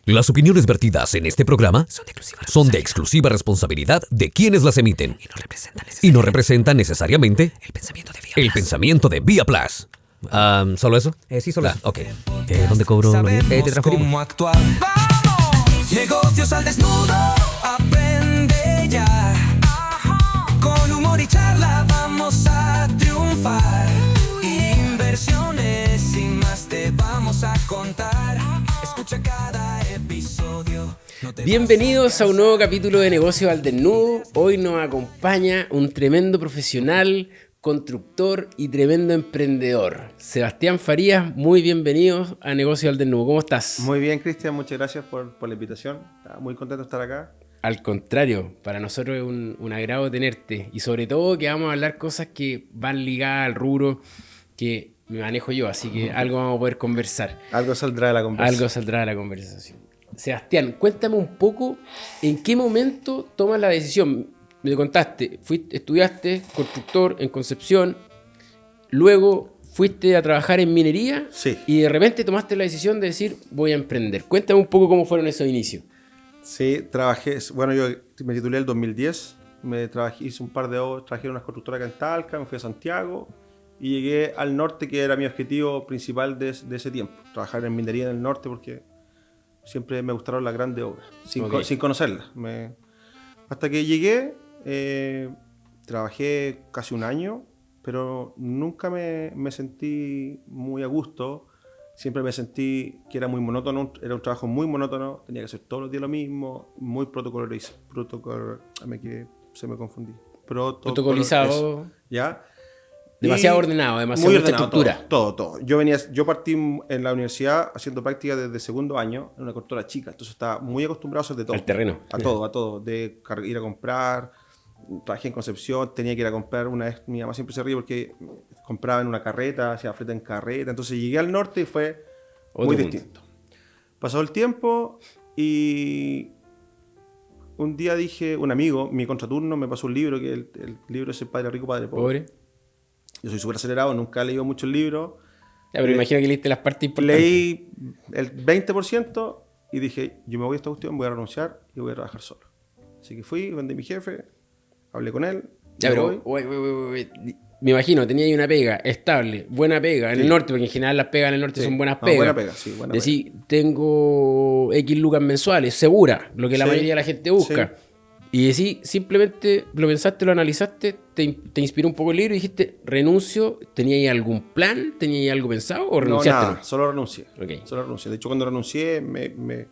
Las opiniones vertidas en este programa son de exclusiva responsabilidad de quienes las emiten y no representan necesariamente el pensamiento de Vía Plus. ¿Solo eso? Sí, solo eso. Ok. ¿Dónde cobro lo mío? Te transferimos. Cómo actuar. ¡Vamos! Negocios al desnudo, aprende ya. Con humor y charla vamos a triunfar. Inversiones sin más te vamos a contar. Escucha cada episodio. Bienvenidos a un nuevo capítulo de Negocios al Desnudo. Hoy nos acompaña un tremendo profesional, constructor y tremendo emprendedor. Sebastián Farías, muy bienvenido a Negocios al Desnudo. ¿Cómo estás? Muy bien, Cristian, muchas gracias por la invitación. Estaba muy contento de estar acá. Al contrario, para nosotros es un agrado tenerte. Y sobre todo que vamos a hablar cosas que van ligadas al rubro que me manejo yo. Así que algo vamos a poder conversar. Algo saldrá de la conversación. Algo saldrá de la conversación. Sebastián, cuéntame un poco en qué momento tomas la decisión. Me contaste, estudiaste constructor en Concepción, luego fuiste a trabajar en minería. Sí. Y de repente tomaste la decisión de decir voy a emprender. Cuéntame un poco cómo fueron esos inicios. Sí, trabajé. Bueno, yo me titulé en el 2010. Hice un par de horas, trabajé en una constructora acá en Talca, me fui a Santiago y llegué al norte, que era mi objetivo principal de ese tiempo. Trabajar en minería en el norte porque siempre me gustaron las grandes obras, sin conocerlas. Hasta que llegué, trabajé casi un año, pero nunca me sentí muy a gusto. Siempre me sentí que era muy monótono, era un trabajo muy monótono, tenía que hacer todos los días lo mismo, muy se me confundí. Protocolizado. ¿Ya? Demasiado ordenado, demasiado muy ordenado, estructura. Todo. Yo partí en la universidad haciendo práctica desde segundo año en una constructora chica, entonces estaba muy acostumbrado a hacer de todo. Al terreno. A todo. De ir a comprar, trabajé en Concepción, tenía que ir a comprar una vez, mi mamá siempre se ríe porque compraba en una carreta, hacía fleta en carreta, entonces llegué al norte y fue muy distinto. Pasó el tiempo y un día un amigo, mi contraturno, me pasó un libro, que el libro es El Padre Rico, Padre Pobre. Yo soy súper acelerado, nunca he leído mucho el libro. Ya, pero imagino que leíste las partes importantes. Leí el 20% y dije, yo me voy a esta cuestión, voy a renunciar y voy a trabajar solo. Así que fui, vendí a mi jefe, hablé con él. Ya, pero me imagino, tenía ahí una pega estable, buena pega en el norte, porque en general las pegas en el norte son buenas pegas. Buena pega, sí, buena Decir, tengo X lucas mensuales, segura, lo que la mayoría de la gente busca. Sí. Y decir, simplemente lo pensaste, lo analizaste, te inspiró un poco el libro y dijiste, renuncio. ¿Tenía ahí algún plan? ¿Tenía ahí algo pensado o renunciaste? No, nada, solo renuncié. Okay. Solo renuncié. De hecho, cuando renuncié, me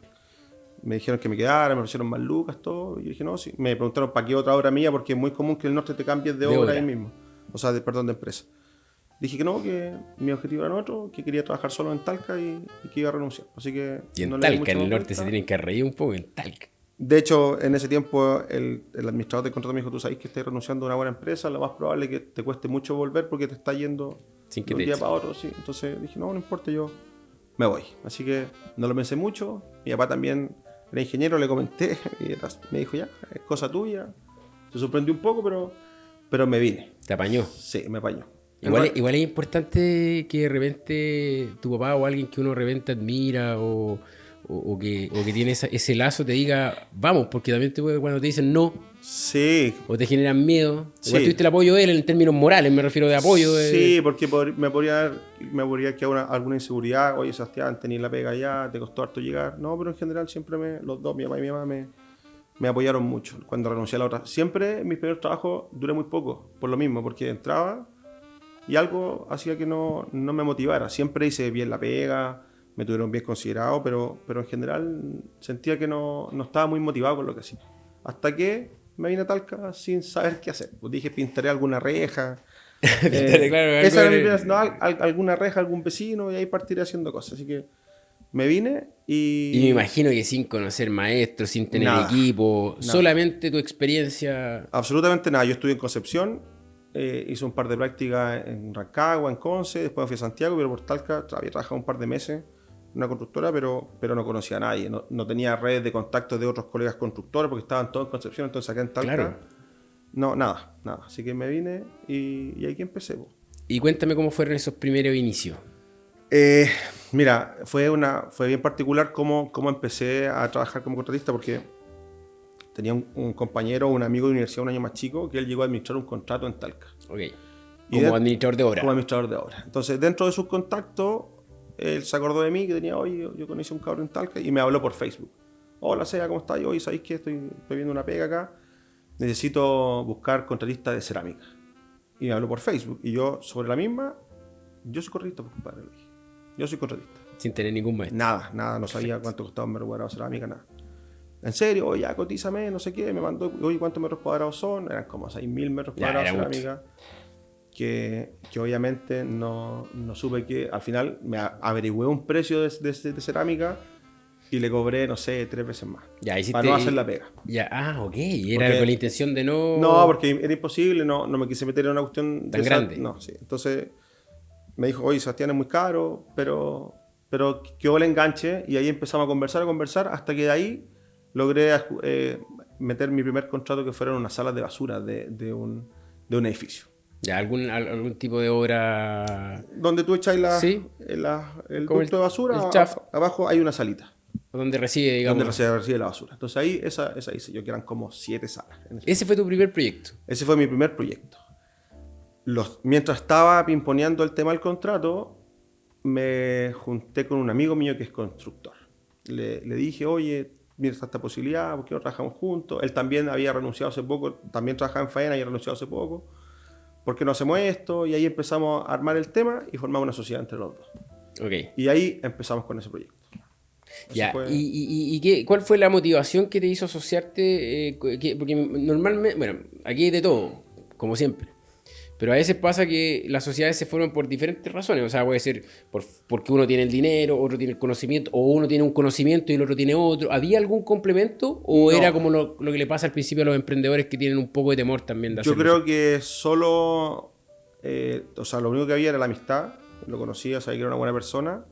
dijeron que me quedara, me ofrecieron más lucas, todo. Y yo dije, no, sí. Me preguntaron para qué otra obra mía, porque es muy común que en el norte te cambies de obra ahí mismo. O sea, de empresa. Dije que no, que mi objetivo era otro, que quería trabajar solo en Talca y que iba a renunciar. Así que y en Talca, en el norte se tienen que reír un poco en Talca. De hecho, en ese tiempo, el administrador del contrato me dijo, tú sabes que estás renunciando a una buena empresa, lo más probable es que te cueste mucho volver porque te está yendo de un día para otro. Sí. Entonces dije, no importa, yo me voy. Así que no lo pensé mucho. Mi papá también era ingeniero, le comenté y me dijo, ya, es cosa tuya. Se sorprendió un poco, pero me vine. ¿Te apañó? Sí, me apañó. Igual es importante que de repente tu papá o alguien que uno de repente admira o que tiene ese lazo te diga vamos, porque también cuando te dicen no, sí, o te generan miedo, sí. Igual tuviste el apoyo de él en términos morales, me refiero de apoyo sí, porque me podría quedar alguna inseguridad. Oye, Sebastián, tenías la pega allá, te costó harto llegar. No, pero en general siempre los dos, mi papá y mi mamá, me apoyaron mucho cuando renuncié a la otra. Siempre mis primeros trabajos duré muy poco, por lo mismo, porque entraba y algo hacía que no me motivara. Siempre hice bien la pega, me tuvieron bien considerado, pero en general sentía que no estaba muy motivado con lo que hacía. Hasta que me vine a Talca sin saber qué hacer. Pues dije, pintaré alguna reja. Esa era mi idea, alguna reja, algún vecino, y ahí partiré haciendo cosas. Así que me vine y me imagino que sin conocer maestros, sin tener equipo, solamente tu experiencia. Absolutamente nada. Yo estudié en Concepción, hice un par de prácticas en Rancagua, en Conce, después me fui a Santiago, pero por Talca había trabajado un par de meses en una constructora, pero no conocía a nadie, no tenía redes de contacto de otros colegas constructores porque estaban todos en Concepción, entonces acá en Talca, no, nada, así que me vine y ahí que empecé. Y cuéntame cómo fueron esos primeros inicios. Mira, fue bien particular cómo empecé a trabajar como contratista, porque tenía un compañero, un amigo de universidad un año más chico, que él llegó a administrar un contrato en Talca. Ok. Y Como administrador de obra. Como administrador de obra. Entonces, dentro de sus contactos, él se acordó de mí, que tenía, oye, yo conocí a un cabrón en Talca, y me habló por Facebook. Hola, Sea, ¿cómo estás? Oye, ¿sabéis que estoy viendo una pega acá? Necesito buscar contratista de cerámica. Y me habló por Facebook. Y yo, sobre la misma, yo soy contratista, pues, compadre, le dije. Yo soy contratista. Sin tener ningún maestro. Nada, no sabía cuánto costaba un metro cuadrado de cerámica, nada. En serio, oye, ya cotízame, no sé qué, me mandó, oye, ¿cuántos metros cuadrados son? Eran como 6.000 metros cuadrados de cerámica. Que obviamente no supe que, al final me averigüé un precio de cerámica y le cobré, no sé, 3 veces más. Ya, para no hacer la pega. Ya, ok. Era con la intención de no... No, porque era imposible, no me quise meter en una cuestión... Tan grande. No, sí. Entonces me dijo, oye, Sebastián, es muy caro, pero quedó el enganche y ahí empezamos a conversar, hasta que de ahí logré meter mi primer contrato, que fueron unas salas de basura de un edificio. Ya, algún tipo de obra... Donde tú echáis ¿Sí? el ducto de basura, abajo hay una salita. Donde recibe, digamos. Donde recibe la basura. Entonces ahí, esa hice yo, que eran como 7 salas. ¿Ese fue tu primer proyecto? Ese fue mi primer proyecto. Mientras estaba pimponeando el tema del contrato, me junté con un amigo mío que es constructor. Le dije, oye, mira, está esta posibilidad, ¿por qué no trabajamos juntos? Él también había renunciado hace poco, también trabajaba en faena y había renunciado hace poco. ¿Por qué no hacemos esto? Y ahí empezamos a armar el tema y formamos una sociedad entre los dos. Okay. Y ahí empezamos con ese proyecto. Ya. ¿Y cuál fue la motivación que te hizo asociarte? Porque normalmente, bueno, aquí hay de todo, como siempre. Pero a veces pasa que las sociedades se forman por diferentes razones. O sea, puede ser porque uno tiene el dinero, otro tiene el conocimiento, o uno tiene un conocimiento y el otro tiene otro. ¿Había algún complemento? ¿O no, era como lo que le pasa al principio a los emprendedores, que tienen un poco de temor también de hacerlo? Yo creo que solo... o sea, lo único que había era la amistad. Lo conocía, sabía que era una buena persona.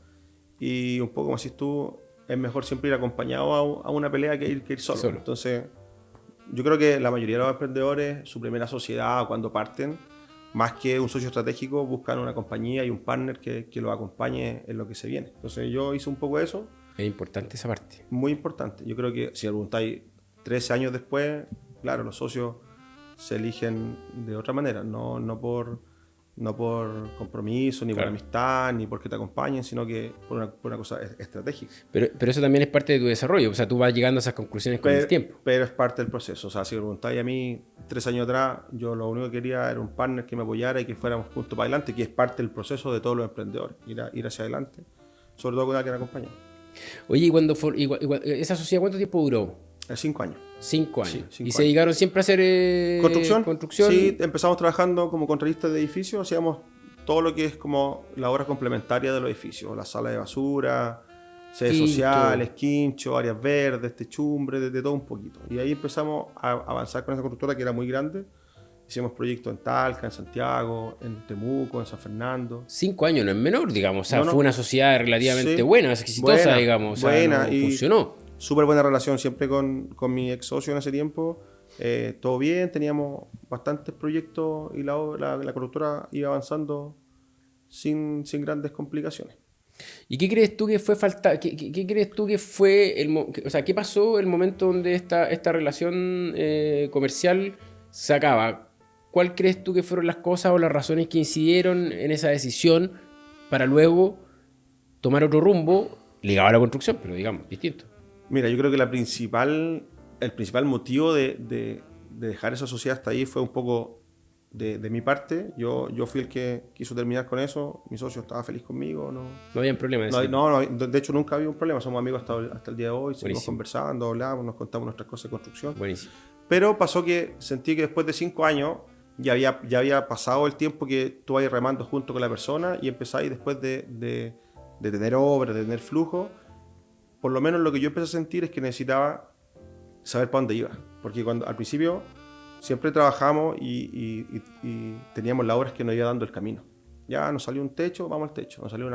Y un poco como decís tú, es mejor siempre ir acompañado a una pelea que ir solo. Entonces, yo creo que la mayoría de los emprendedores, su primera sociedad, cuando parten, más que un socio estratégico, buscan una compañía y un partner que los acompañe en lo que se viene. Entonces yo hice un poco eso. Es importante esa parte. Muy importante. Yo creo que si preguntáis 13 años después, claro, los socios se eligen de otra manera, no por compromiso, ni por amistad, ni porque te acompañen, sino que por una cosa estratégica. Pero eso también es parte de tu desarrollo, o sea, tú vas llegando a esas conclusiones con el tiempo. Pero es parte del proceso, o sea, si me preguntáis a mí 3 años atrás, yo lo único que quería era un partner que me apoyara y que fuéramos juntos para adelante, que es parte del proceso de todos los emprendedores, ir hacia adelante, sobre todo con alguien acompañado. Oye, ¿y esa sociedad cuánto tiempo duró? 5 años. 5 años. Sí, 5 ¿Y años. se dedicaron siempre a hacer construcción? Sí, empezamos trabajando como contratistas de edificios, hacíamos todo lo que es como la obra complementaria de los edificios, la sala de basura, sedes sociales, quincho, áreas verdes, techumbre, de todo un poquito. Y ahí empezamos a avanzar con esa constructora que era muy grande. Hicimos proyectos en Talca, en Santiago, en Temuco, en San Fernando. 5 años no es menor, digamos. O sea, no. Fue una sociedad relativamente buena, exitosa, digamos. O sea, funcionó. Súper buena relación siempre con mi ex socio en ese tiempo. Todo bien, teníamos bastantes proyectos y la constructora iba avanzando sin grandes complicaciones. ¿Y qué crees tú que fue ¿Qué crees tú que fue o sea, qué pasó el momento donde esta relación comercial se acaba? ¿Cuál crees tú que fueron las cosas o las razones que incidieron en esa decisión para luego tomar otro rumbo ligado a la construcción, pero digamos, distinto? Mira, yo creo que el principal motivo de dejar esa sociedad hasta ahí fue un poco de mi parte. Yo fui el que quiso terminar con eso. Mi socio estaba feliz conmigo. No había problema. De hecho, nunca había un problema. Somos amigos hasta el día de hoy. Seguimos conversando, hablamos, nos contamos nuestras cosas de construcción. Buenísimo. Pero pasó que sentí que después de 5 años ya había pasado el tiempo que tú vas remando junto con la persona y empezáis después de tener obra, de tener flujo. Por lo menos lo que yo empecé a sentir es que necesitaba saber para dónde iba. Porque al principio siempre trabajamos y teníamos las obras que nos iba dando el camino. Ya nos salió un techo, vamos al techo. Nos salió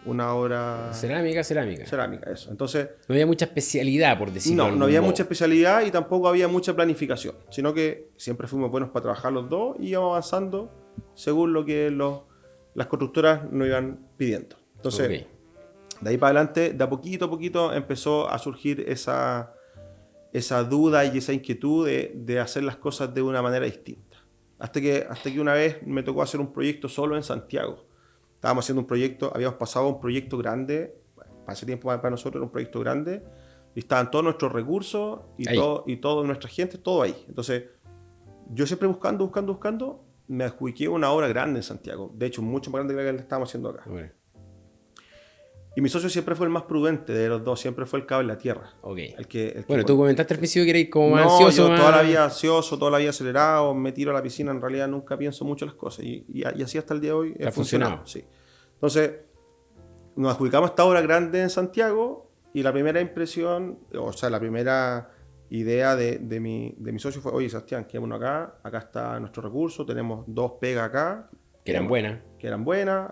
una obra... Cerámica, eso. Entonces... No había mucha especialidad, por decirlo. No había mucha especialidad y tampoco había mucha planificación. Sino que siempre fuimos buenos para trabajar los dos y íbamos avanzando según lo que las constructoras nos iban pidiendo. Entonces, de ahí para adelante, de a poquito empezó a surgir esa duda y esa inquietud de hacer las cosas de una manera distinta. Hasta que una vez me tocó hacer un proyecto solo en Santiago. Estábamos haciendo un proyecto, habíamos pasado a un proyecto grande, para ese tiempo para nosotros era un proyecto grande, y estaban todos nuestros recursos y toda nuestra gente, todo ahí. Entonces, yo siempre buscando, me adjudiqué una obra grande en Santiago. De hecho, mucho más grande que la que estábamos haciendo acá. Okay. Y mi socio siempre fue el más prudente de los dos, siempre fue el cable a la tierra. Okay. Bueno, tú comentaste al principio que erais como más ansioso. Yo toda la vida ansioso, toda la vida acelerado, me tiro a la piscina, en realidad nunca pienso mucho las cosas. Y así hasta el día de hoy ha funcionado. Sí. Entonces, nos adjudicamos esta obra grande en Santiago y la primera impresión, o sea, la primera idea de mi socio fue, oye, Sebastián, quedémonos acá está nuestro recurso, tenemos 2 pegas acá. Que eran buenas.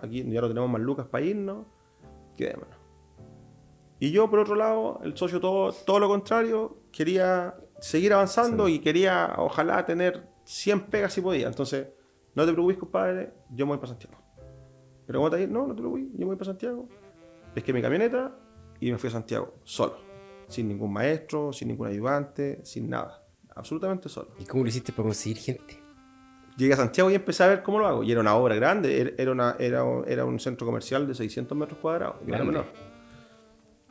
Aquí ya no tenemos más lucas para irnos. Quedémonos. Y yo, por otro lado, el socio todo lo contrario, quería seguir avanzando y quería, ojalá, tener 100 pegas si podía. Entonces, no te preocupes, compadre, yo me voy para Santiago. Pero ¿cómo te dices? No te preocupes, yo me voy para Santiago. Pesqué mi camioneta y me fui a Santiago, solo. Sin ningún maestro, sin ningún ayudante, sin nada. Absolutamente solo. ¿Y cómo lo hiciste para conseguir gente? Llegué a Santiago y empecé a ver cómo lo hago. Y era una obra grande, era un centro comercial de 600 metros cuadrados.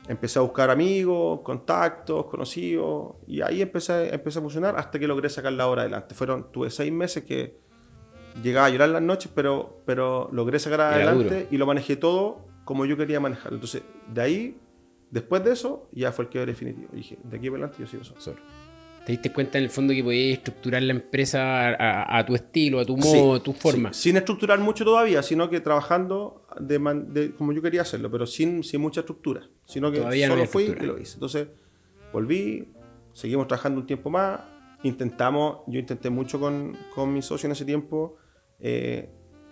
Empecé a buscar amigos, contactos, conocidos, y ahí empecé a funcionar hasta que logré sacar la obra adelante. Tuve 6 meses que llegaba a llorar las noches, pero logré sacar adelante y lo manejé todo como yo quería manejarlo. Entonces, de ahí, después de eso, ya fue el quiebre definitivo. Y dije, de aquí para adelante yo sigo solo. ¿Te diste cuenta en el fondo que podías estructurar la empresa a tu estilo, a tu modo, a tu forma? Sí. Sin estructurar mucho todavía, sino que trabajando como yo quería hacerlo, pero sin mucha estructura. Sino que todavía solo fui y lo hice. Entonces, volví, seguimos trabajando un tiempo más, yo intenté mucho con mi socio en ese tiempo,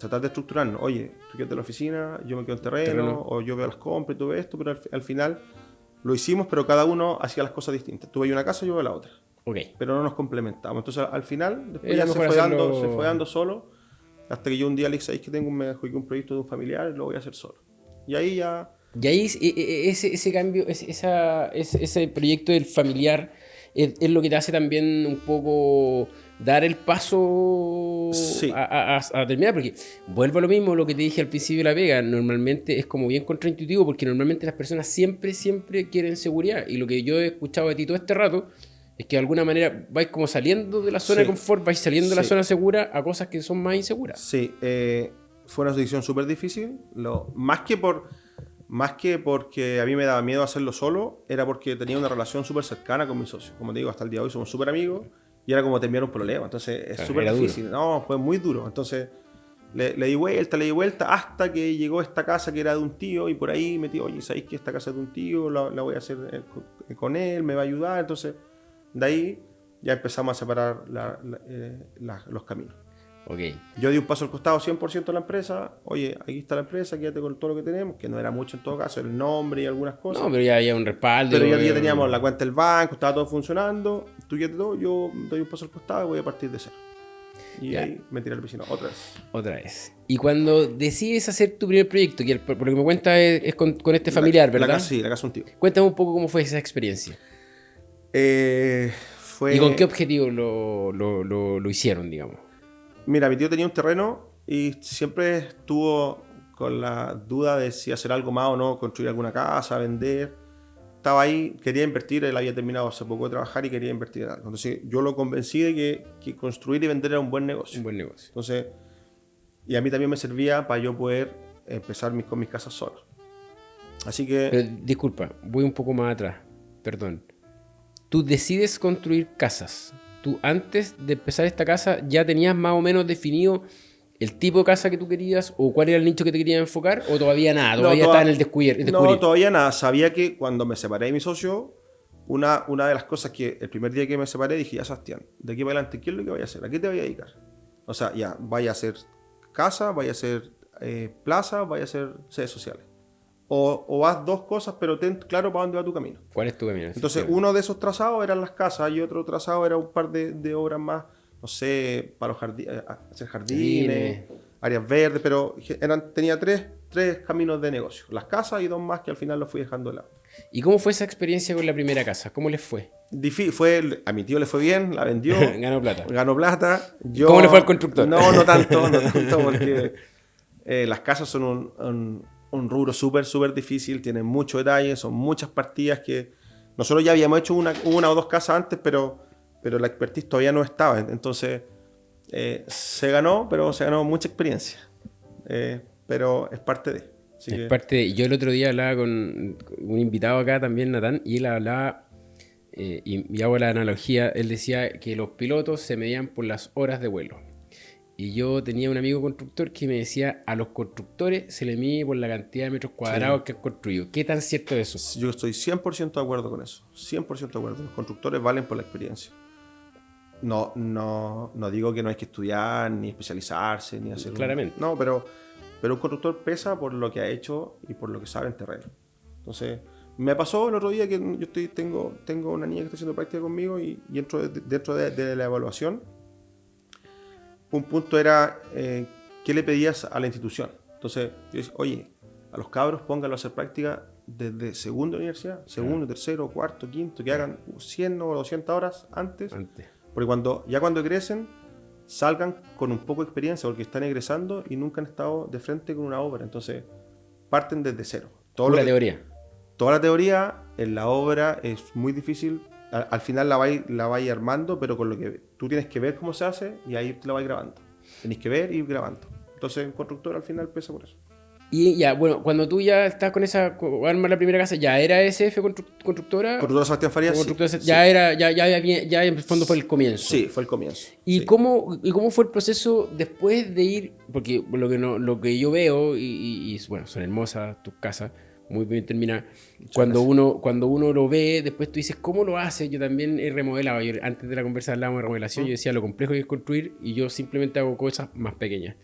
tratar de estructurarnos. Oye, tú quédate en la oficina, yo me quedo en terreno, o yo veo las compras y todo esto, pero al final lo hicimos, pero cada uno hacía las cosas distintas. Tú veías una casa, yo veía la otra. Pero no nos complementamos. Entonces, al final, después ya se fue dando solo, hasta que yo un día le dije, ¿sabes que me adjudiqué un proyecto de un familiar y lo voy a hacer solo? Y ahí ya... Y ahí ese cambio, ese proyecto del familiar es lo que te hace también un poco dar el paso a terminar, porque vuelvo a lo mismo, lo que te dije al principio de la pega, normalmente es como bien contraintuitivo, porque normalmente las personas siempre quieren seguridad, y lo que yo he escuchado de ti todo este rato es que de alguna manera vais como saliendo de la zona de confort, vais saliendo de la zona segura a cosas que son más inseguras. Sí, fue una decisión súper difícil, más que porque a mí me daba miedo hacerlo solo, era porque tenía una relación súper cercana con mi socio. Como te digo, hasta el día de hoy somos súper amigos y era como terminar un problema. Entonces es súper difícil. Duro. No, fue muy duro. Entonces le di vuelta hasta que llegó esta casa que era de un tío y por ahí metí, oye, ¿sabéis que esta casa es de un tío? La voy a hacer con él, me va a ayudar. Entonces de ahí ya empezamos a separar los caminos. Yo di un paso al costado 100% de la empresa. Oye, aquí está la empresa, quédate con todo lo que tenemos, que no era mucho en todo caso, el nombre y algunas cosas. No, pero ya había un respaldo. Pero ya teníamos la cuenta del banco, estaba todo funcionando. Tú quédate todo, yo doy un paso al costado y voy a partir de cero. Y ahí me tiré a la piscina otra vez. Y cuando decides hacer tu primer proyecto, que por lo que me cuentas es con este familiar, ¿verdad? La casa de un tío. Cuéntame un poco cómo fue esa experiencia. ¿Y con qué objetivo lo hicieron, digamos? Mira, mi tío tenía un terreno y siempre estuvo con la duda de si hacer algo más o no, construir alguna casa, vender. Estaba ahí, quería invertir, él había terminado hace poco de trabajar y quería invertir en algo. Entonces yo lo convencí de que construir y vender era un buen negocio. Entonces, y a mí también me servía para yo poder empezar con mis casas solo. Así que... Pero, disculpa, voy un poco más atrás, perdón. Tú decides construir casas. Tú antes de empezar esta casa ya tenías más o menos definido el tipo de casa que tú querías o cuál era el nicho que te querías enfocar, o todavía nada, todavía estaba en el descubrir. No, todavía nada. Sabía que cuando me separé de mi socio, una de las cosas que el primer día que me separé dije, ya Sebastián, de aquí para adelante, ¿qué es lo que voy a hacer? ¿A qué te voy a dedicar? O sea, ya, vaya a hacer casa, vaya a hacer plaza, vaya a hacer redes sociales. O haz dos cosas, pero ten claro para dónde va tu camino. ¿Cuál es tu camino? Entonces, uno de esos trazados eran las casas y otro trazado era un par de obras más, no sé, para los hacer jardines, áreas verdes, pero tenía tres caminos de negocio. Las casas y 2 más que al final los fui dejando de lado. ¿Y cómo fue esa experiencia con la primera casa? ¿Cómo les fue? A mi tío le fue bien, la vendió. Ganó plata. Ganó plata. ¿Cómo le fue al constructor? No tanto, porque las casas son un rubro súper difícil, tienen mucho detalle, son muchas partidas que nosotros ya habíamos hecho una o 2 casas antes, pero la expertise todavía no estaba. Entonces se ganó, pero se ganó mucha experiencia. Pero es parte de. Yo el otro día hablaba con un invitado acá también, Natán, y él hablaba, y hago la analogía, él decía que los pilotos se medían por las horas de vuelo. Y yo tenía un amigo constructor que me decía, a los constructores se le mide por la cantidad de metros cuadrados que han construido. ¿Qué tan cierto es eso? Yo estoy 100% de acuerdo con eso. 100% de acuerdo. Los constructores valen por la experiencia. No digo que no hay que estudiar, ni especializarse, ni hacer... Claramente. No, pero un constructor pesa por lo que ha hecho y por lo que sabe en terreno. Entonces, me pasó el otro día que yo tengo una niña que está haciendo práctica conmigo y dentro de la evaluación, un punto era qué le pedías a la institución. Entonces, yo decía, oye, a los cabros pónganlo a hacer práctica desde segundo de universidad, segundo, tercero, cuarto, quinto, que hagan 100 o 200 horas antes. Porque cuando crecen, salgan con un poco de experiencia, porque están egresando y nunca han estado de frente con una obra. Entonces, parten desde cero. Toda la teoría en la obra es muy difícil. Al final la vais armando, pero con lo que tú tienes que ver cómo se hace y ahí te la vais grabando. Tenéis que ver y ir grabando. Entonces, el constructor al final pesa por eso. Y ya, bueno, cuando tú ya estás con esa, armas la primera casa, ¿ya era SF constructora? Constructora Sebastián Farías, sí. Ya en el fondo fue el comienzo. Sí, fue el comienzo. ¿Y sí. cómo fue el proceso después de ir? Porque lo que yo veo, y bueno, son hermosas tus casas, muy bien terminadas. Cuando uno lo ve, después tú dices, ¿cómo lo hace? Yo también he remodelado. Antes de la conversa hablábamos de remodelación, yo decía lo complejo que es construir, y yo simplemente hago cosas más pequeñas.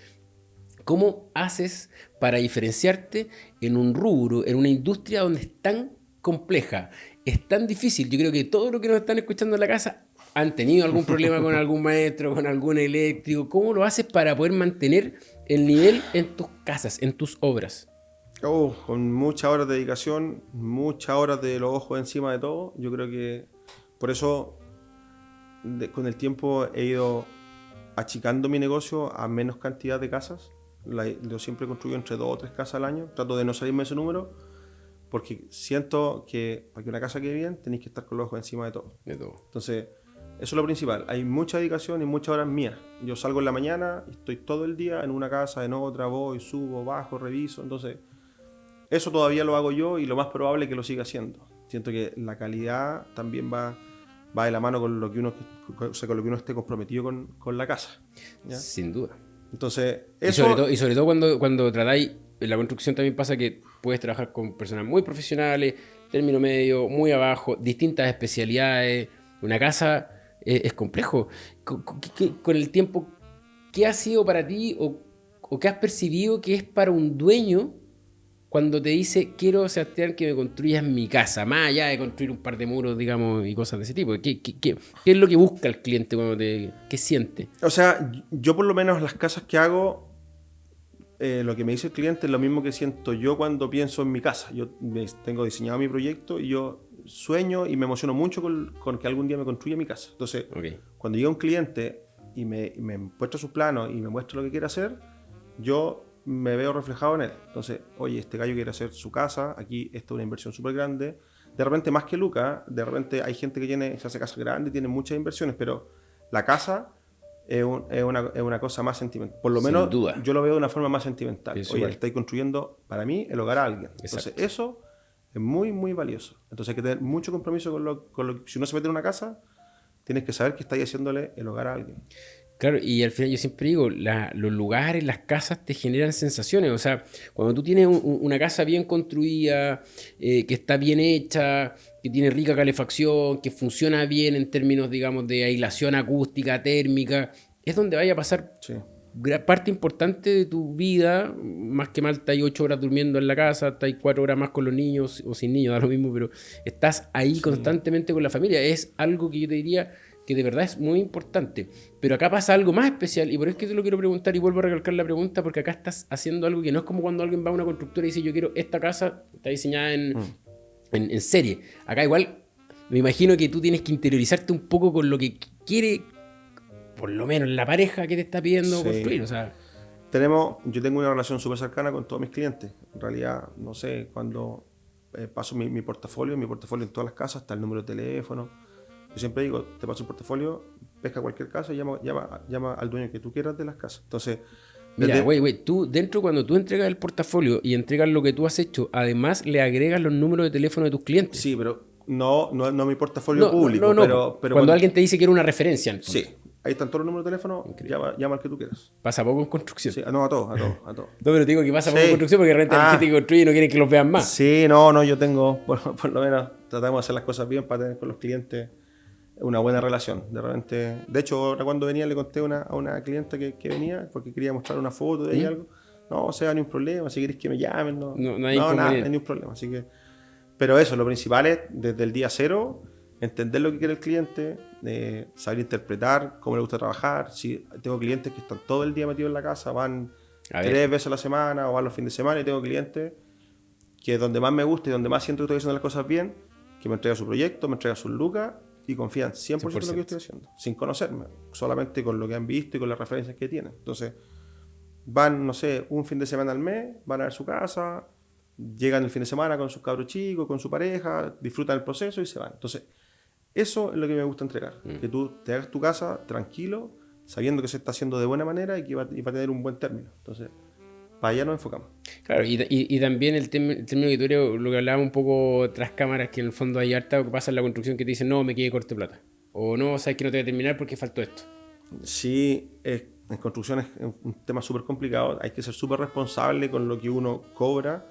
¿Cómo haces para diferenciarte en un rubro, en una industria donde es tan compleja, es tan difícil? Yo creo que todos los que nos están escuchando en la casa han tenido algún problema con algún maestro, con algún eléctrico. ¿Cómo lo haces para poder mantener el nivel en tus casas, en tus obras? Con muchas horas de dedicación, muchas horas de los ojos encima de todo. Yo creo que por eso con el tiempo he ido achicando mi negocio a menos cantidad de casas. Yo siempre construyo entre 2 o 3 casas al año. Trato de no salirme de ese número porque siento que para que una casa quede bien tenéis que estar con los ojos encima de todo. Entonces, eso es lo principal. Hay mucha dedicación y muchas horas mías. Yo salgo en la mañana y estoy todo el día en una casa, en otra, voy, subo, bajo, reviso. Entonces, eso todavía lo hago yo y lo más probable es que lo siga haciendo. Siento que la calidad también va de la mano con lo que uno esté comprometido con la casa. ¿Ya? Sin duda. Entonces, eso... Y sobre todo cuando tratáis, en la construcción también pasa que puedes trabajar con personas muy profesionales, término medio, muy abajo, distintas especialidades. Una casa es complejo. Con el tiempo, ¿qué ha sido para ti o qué has percibido que es para un dueño cuando te dice, quiero, Sebastián, que me construyas mi casa, más allá de construir un par de muros, digamos, y cosas de ese tipo? ¿Qué es lo que busca el cliente qué siente? O sea, yo por lo menos las casas que hago, lo que me dice el cliente es lo mismo que siento yo cuando pienso en mi casa. Yo tengo diseñado mi proyecto y yo sueño y me emociono mucho con que algún día me construya mi casa. Entonces, cuando llega un cliente y me muestra sus planos y me muestra lo que quiere hacer, yo me veo reflejado en él. Entonces, oye, este gallo quiere hacer su casa, aquí esto es una inversión súper grande. De repente, más que Luca, de repente hay gente que se hace casas grandes, tiene muchas inversiones, pero la casa es una cosa más sentimental. Por lo menos yo lo veo de una forma más sentimental. Oye, estáis construyendo para mí el hogar a alguien. Entonces, eso es muy, muy valioso. Entonces hay que tener mucho compromiso con lo que si uno se mete en una casa, tienes que saber que estáis haciéndole el hogar a alguien. Claro, y al final yo siempre digo, los lugares, las casas te generan sensaciones. O sea, cuando tú tienes una casa bien construida, que está bien hecha, que tiene rica calefacción, que funciona bien en términos, digamos, de aislación acústica, térmica, es donde vaya a pasar parte importante de tu vida. Más que mal, estás 8 horas durmiendo en la casa, estás 4 horas más con los niños o sin niños, da lo mismo, pero estás ahí constantemente con la familia. Es algo que yo te diría que de verdad es muy importante. Pero acá pasa algo más especial, y por eso es que te lo quiero preguntar, y vuelvo a recalcar la pregunta, porque acá estás haciendo algo que no es como cuando alguien va a una constructora y dice, yo quiero esta casa, está diseñada en serie. Acá igual, me imagino que tú tienes que interiorizarte un poco con lo que quiere, por lo menos la pareja que te está pidiendo Sí. construir, o sea... Yo tengo una relación súper cercana con todos mis clientes. En realidad, no sé, cuando paso mi portafolio en todas las casas está el número de teléfono. Yo siempre digo, te paso el portafolio, pesca cualquier casa, llama al dueño que tú quieras de las casas. Entonces, Mira, güey, tú dentro cuando tú entregas el portafolio y entregas lo que tú has hecho, además le agregas los números de teléfono de tus clientes. sí, pero no mi portafolio público. Pero cuando alguien te dice que era una referencia. En el fondo. Sí, ahí están todos los números de teléfono, llama al que tú quieras. Pasa poco en construcción. Sí, no, a todos. No, pero digo que pasa poco Sí. en construcción porque realmente hay gente que construye y no quieren que los vean más. Sí, no, yo tengo, por lo menos, tratamos de hacer las cosas bien para tener con los clientes una buena relación. De hecho, ahora cuando venía le conté a una clienta que venía porque quería mostrar una foto de ella algo. No, o sea, ni un problema, si queréis que me llamen, no hay nada, no hay ni un problema. Así que, pero eso, lo principal es desde el día cero entender lo que quiere el cliente, saber interpretar cómo le gusta trabajar. Si tengo clientes que están todo el día metidos en la casa, van 3 veces a la semana o van los fines de semana, y tengo clientes que donde más me gusta y donde más siento que estoy haciendo las cosas bien, que me entrega su proyecto, me entrega sus lucas y confían 100% en lo que yo estoy haciendo, sin conocerme, solamente con lo que han visto y con las referencias que tienen. Entonces, van, no sé, un fin de semana al mes, van a ver su casa, llegan el fin de semana con sus cabros chicos, con su pareja, disfrutan el proceso y se van. Entonces, eso es lo que me gusta entregar, que tú te hagas tu casa tranquilo, sabiendo que se está haciendo de buena manera y que va a tener un buen término. Entonces, para allá nos enfocamos. Claro, y también el término que tú eres, lo que hablábamos un poco tras cámaras, que en el fondo hay harta que pasa en la construcción que te dicen, no, me quedé corto de plata. O no, sabes que no te voy a terminar porque faltó esto. Sí, en construcción es un tema súper complicado. Hay que ser súper responsable con lo que uno cobra,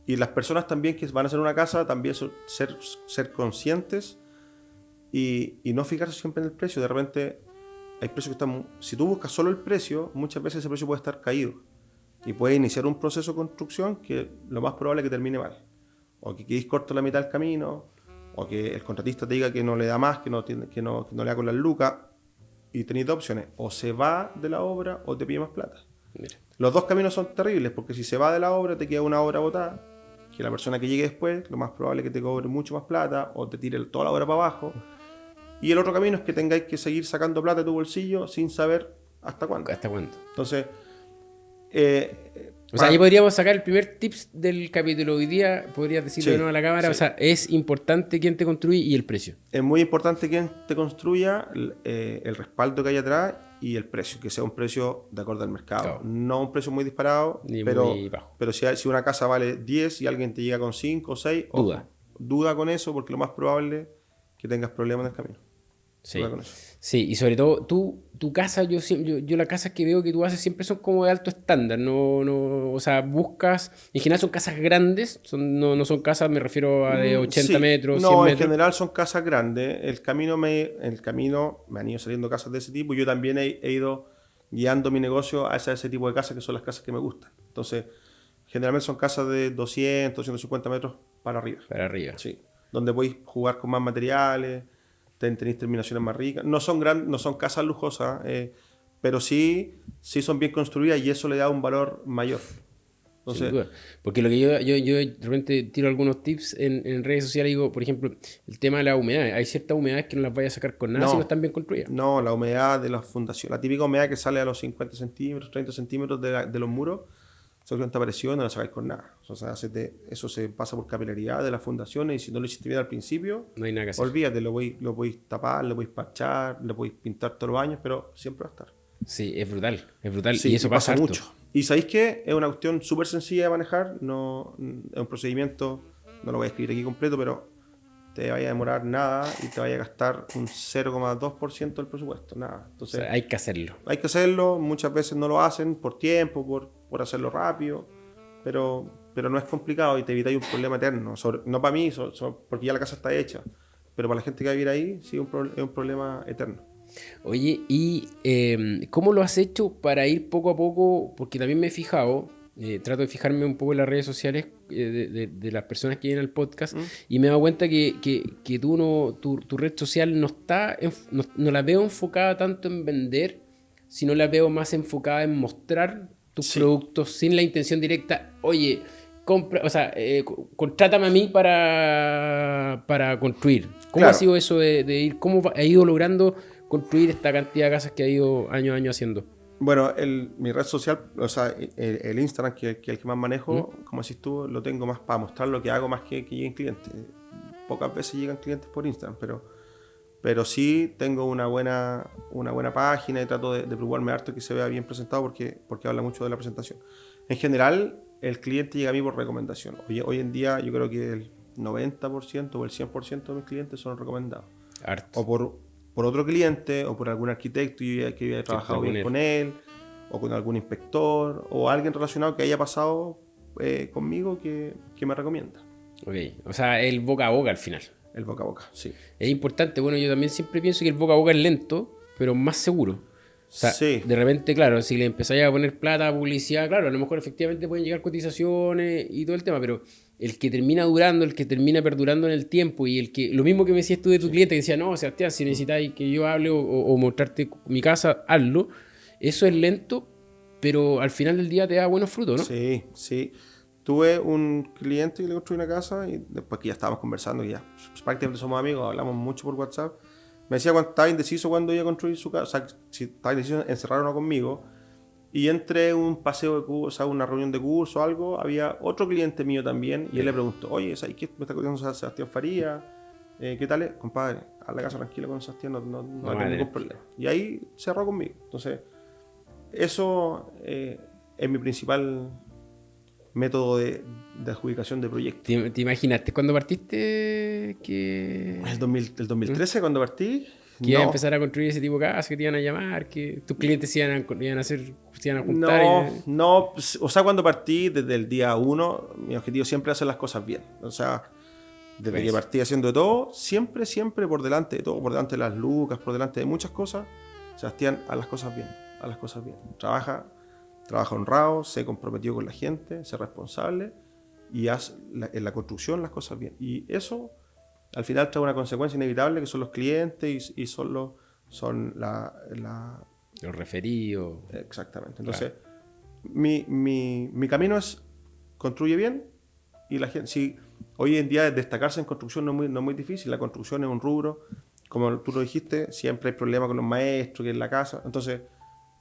y las personas también que van a hacer una casa, también ser conscientes y no fijarse siempre en el precio. De repente hay precios que están... Si tú buscas solo el precio, muchas veces ese precio puede estar caído y puede iniciar un proceso de construcción que lo más probable es que termine mal, o que quedéis corto la mitad del camino, o que el contratista te diga que no le da más, que no le da con las lucas, y tenéis dos opciones: o se va de la obra o te pide más plata. Mira. Los dos caminos son terribles, porque si se va de la obra te queda una obra botada, que la persona que llegue después lo más probable es que te cobre mucho más plata o te tire toda la obra para abajo. Y el otro camino es que tengáis que seguir sacando plata de tu bolsillo sin saber hasta cuándo. ¿Hasta cuándo? Entonces, o sea, ahí podríamos sacar el primer tips del capítulo hoy día, podrías decirlo Sí, de nuevo a la cámara, sí. o sea, es importante quién te construye y el precio. es muy importante quién te construya, el respaldo que hay atrás y el precio, que sea un precio de acuerdo al mercado. Claro. No un precio muy disparado, Ni pero, muy bajo. pero si una casa vale 10 y alguien te llega con 5 o 6, duda con eso, porque lo más probable es que tengas problemas en el camino. Sí. Duda con eso. Sí, y sobre todo, tu casa, yo las casas que veo que tú haces siempre son como de alto estándar, o sea, buscas, en general son casas grandes, no son casas, me refiero a de 80 Sí. metros, 100 No, en metros. general son casas grandes. El camino me han ido saliendo casas de ese tipo, y yo también he ido guiando mi negocio a ese tipo de casas, que son las casas que me gustan. Entonces, generalmente son casas de 200, 250 metros para arriba. Para arriba. Sí, donde podéis jugar con más materiales, tenéis terminaciones más ricas. No son casas lujosas, pero sí son bien construidas, y eso le da un valor mayor. Entonces, Sin duda. Porque lo que yo de repente tiro algunos tips en redes sociales, digo, por ejemplo, el tema de la humedad. Hay ciertas humedades que no las vayas a sacar con nada si no están bien construidas. No, la humedad de la fundación, la típica humedad que sale a los 50 centímetros, 30 centímetros de los muros, esa te apareció y no la sacáis con nada. O sea, eso se pasa por capilaridad de las fundaciones, y si no lo hiciste bien al principio, No hay nada que hacer. olvídate, lo podéis tapar, lo podéis parchar, lo podéis pintar todos los años, pero siempre va a estar. Sí, es brutal. Sí, y eso pasa harto. mucho. Y ¿sabéis qué? Es una cuestión súper sencilla de manejar, no, es un procedimiento, no lo voy a escribir aquí completo, pero te vaya a demorar nada y te vaya a gastar un 0,2% del presupuesto, nada. O Entonces, sea, hay que hacerlo. hay que hacerlo, muchas veces no lo hacen por tiempo, por hacerlo rápido, pero no es complicado y te evitáis un problema eterno. No para mí, porque ya la casa está hecha, pero para la gente que va a vivir ahí sí es un problema eterno. Oye, ¿y cómo lo has hecho para ir poco a poco? Porque también me he fijado, trato de fijarme un poco en las redes sociales, de las personas que vienen al podcast y me he dado cuenta que tu red social no la veo enfocada tanto en vender, sino la veo más enfocada en mostrar tus productos sin la intención directa. Oye, contrátame a mí para construir. ¿Cómo ha sido eso de ir? ¿Cómo ha ido logrando construir esta cantidad de casas que ha ido año a año haciendo? Bueno, mi red social, o sea, el Instagram, que es el que más manejo, como decís tú, lo tengo más para mostrar lo que hago más que lleguen clientes. Pocas veces llegan clientes por Instagram, pero sí tengo una buena página y trato de preocuparme harto que se vea bien presentado porque habla mucho de la presentación. En general, el cliente llega a mí por recomendación. Hoy en día yo creo que el 90% o el 100% de mis clientes son recomendados. Harto. O por otro cliente, o por algún arquitecto que yo haya trabajado bien con él, o con algún inspector, o alguien relacionado que haya pasado conmigo que me recomienda. Ok, o sea, el boca a boca al final. El boca a boca, sí. Es importante. Bueno, yo también siempre pienso que el boca a boca es lento, pero más seguro. O sea, de repente, claro, si le empezáis a poner plata, publicidad, claro, a lo mejor efectivamente pueden llegar cotizaciones y todo el tema, pero el que termina durando, el que termina perdurando en el tiempo y lo mismo que me decías tú de tu cliente, que decía, no, Sebastián, si necesitáis que yo hable o mostrarte mi casa, hazlo. Eso es lento, pero al final del día te da buenos frutos, ¿no? Sí, sí. Tuve un cliente que le construí una casa y después que ya estábamos conversando, que ya prácticamente somos amigos, hablamos mucho por WhatsApp. Me decía cuando estaba indeciso cuando iba a construir su casa, o sea, si estaba indeciso en encerrar o no conmigo. Y entre un paseo de curso, o sea, una reunión de curso o algo, había otro cliente mío también. Y él le preguntó, oye, ¿sabes qué me está contando Sebastián Faría? ¿Qué tal es? Compadre, haz la casa tranquila con Sebastián, no hay ningún problema. Y ahí cerró conmigo. Entonces, eso es mi principal método de adjudicación de proyectos. ¿Te imaginaste cuando partiste que... El 2013 cuando partí, que iba a empezar a construir ese tipo de casas, que te iban a llamar, que tus clientes se iban a juntar? No, o sea, cuando partí desde el día 1, mi objetivo siempre es hacer las cosas bien. O sea, desde que partí haciendo todo, siempre por delante de todo, por delante de las lucas, por delante de muchas cosas, Sebastián, haz las cosas bien. Trabaja honrado, sé comprometido con la gente, sé responsable y haz en la construcción las cosas bien. Y eso al final trae una consecuencia inevitable que son los clientes y son los referidos. Exactamente. Entonces, mi camino es construye bien y la gente, si hoy en día destacarse en construcción no es muy difícil, la construcción es un rubro, como tú lo dijiste, siempre hay problemas con los maestros, que en la casa. Entonces,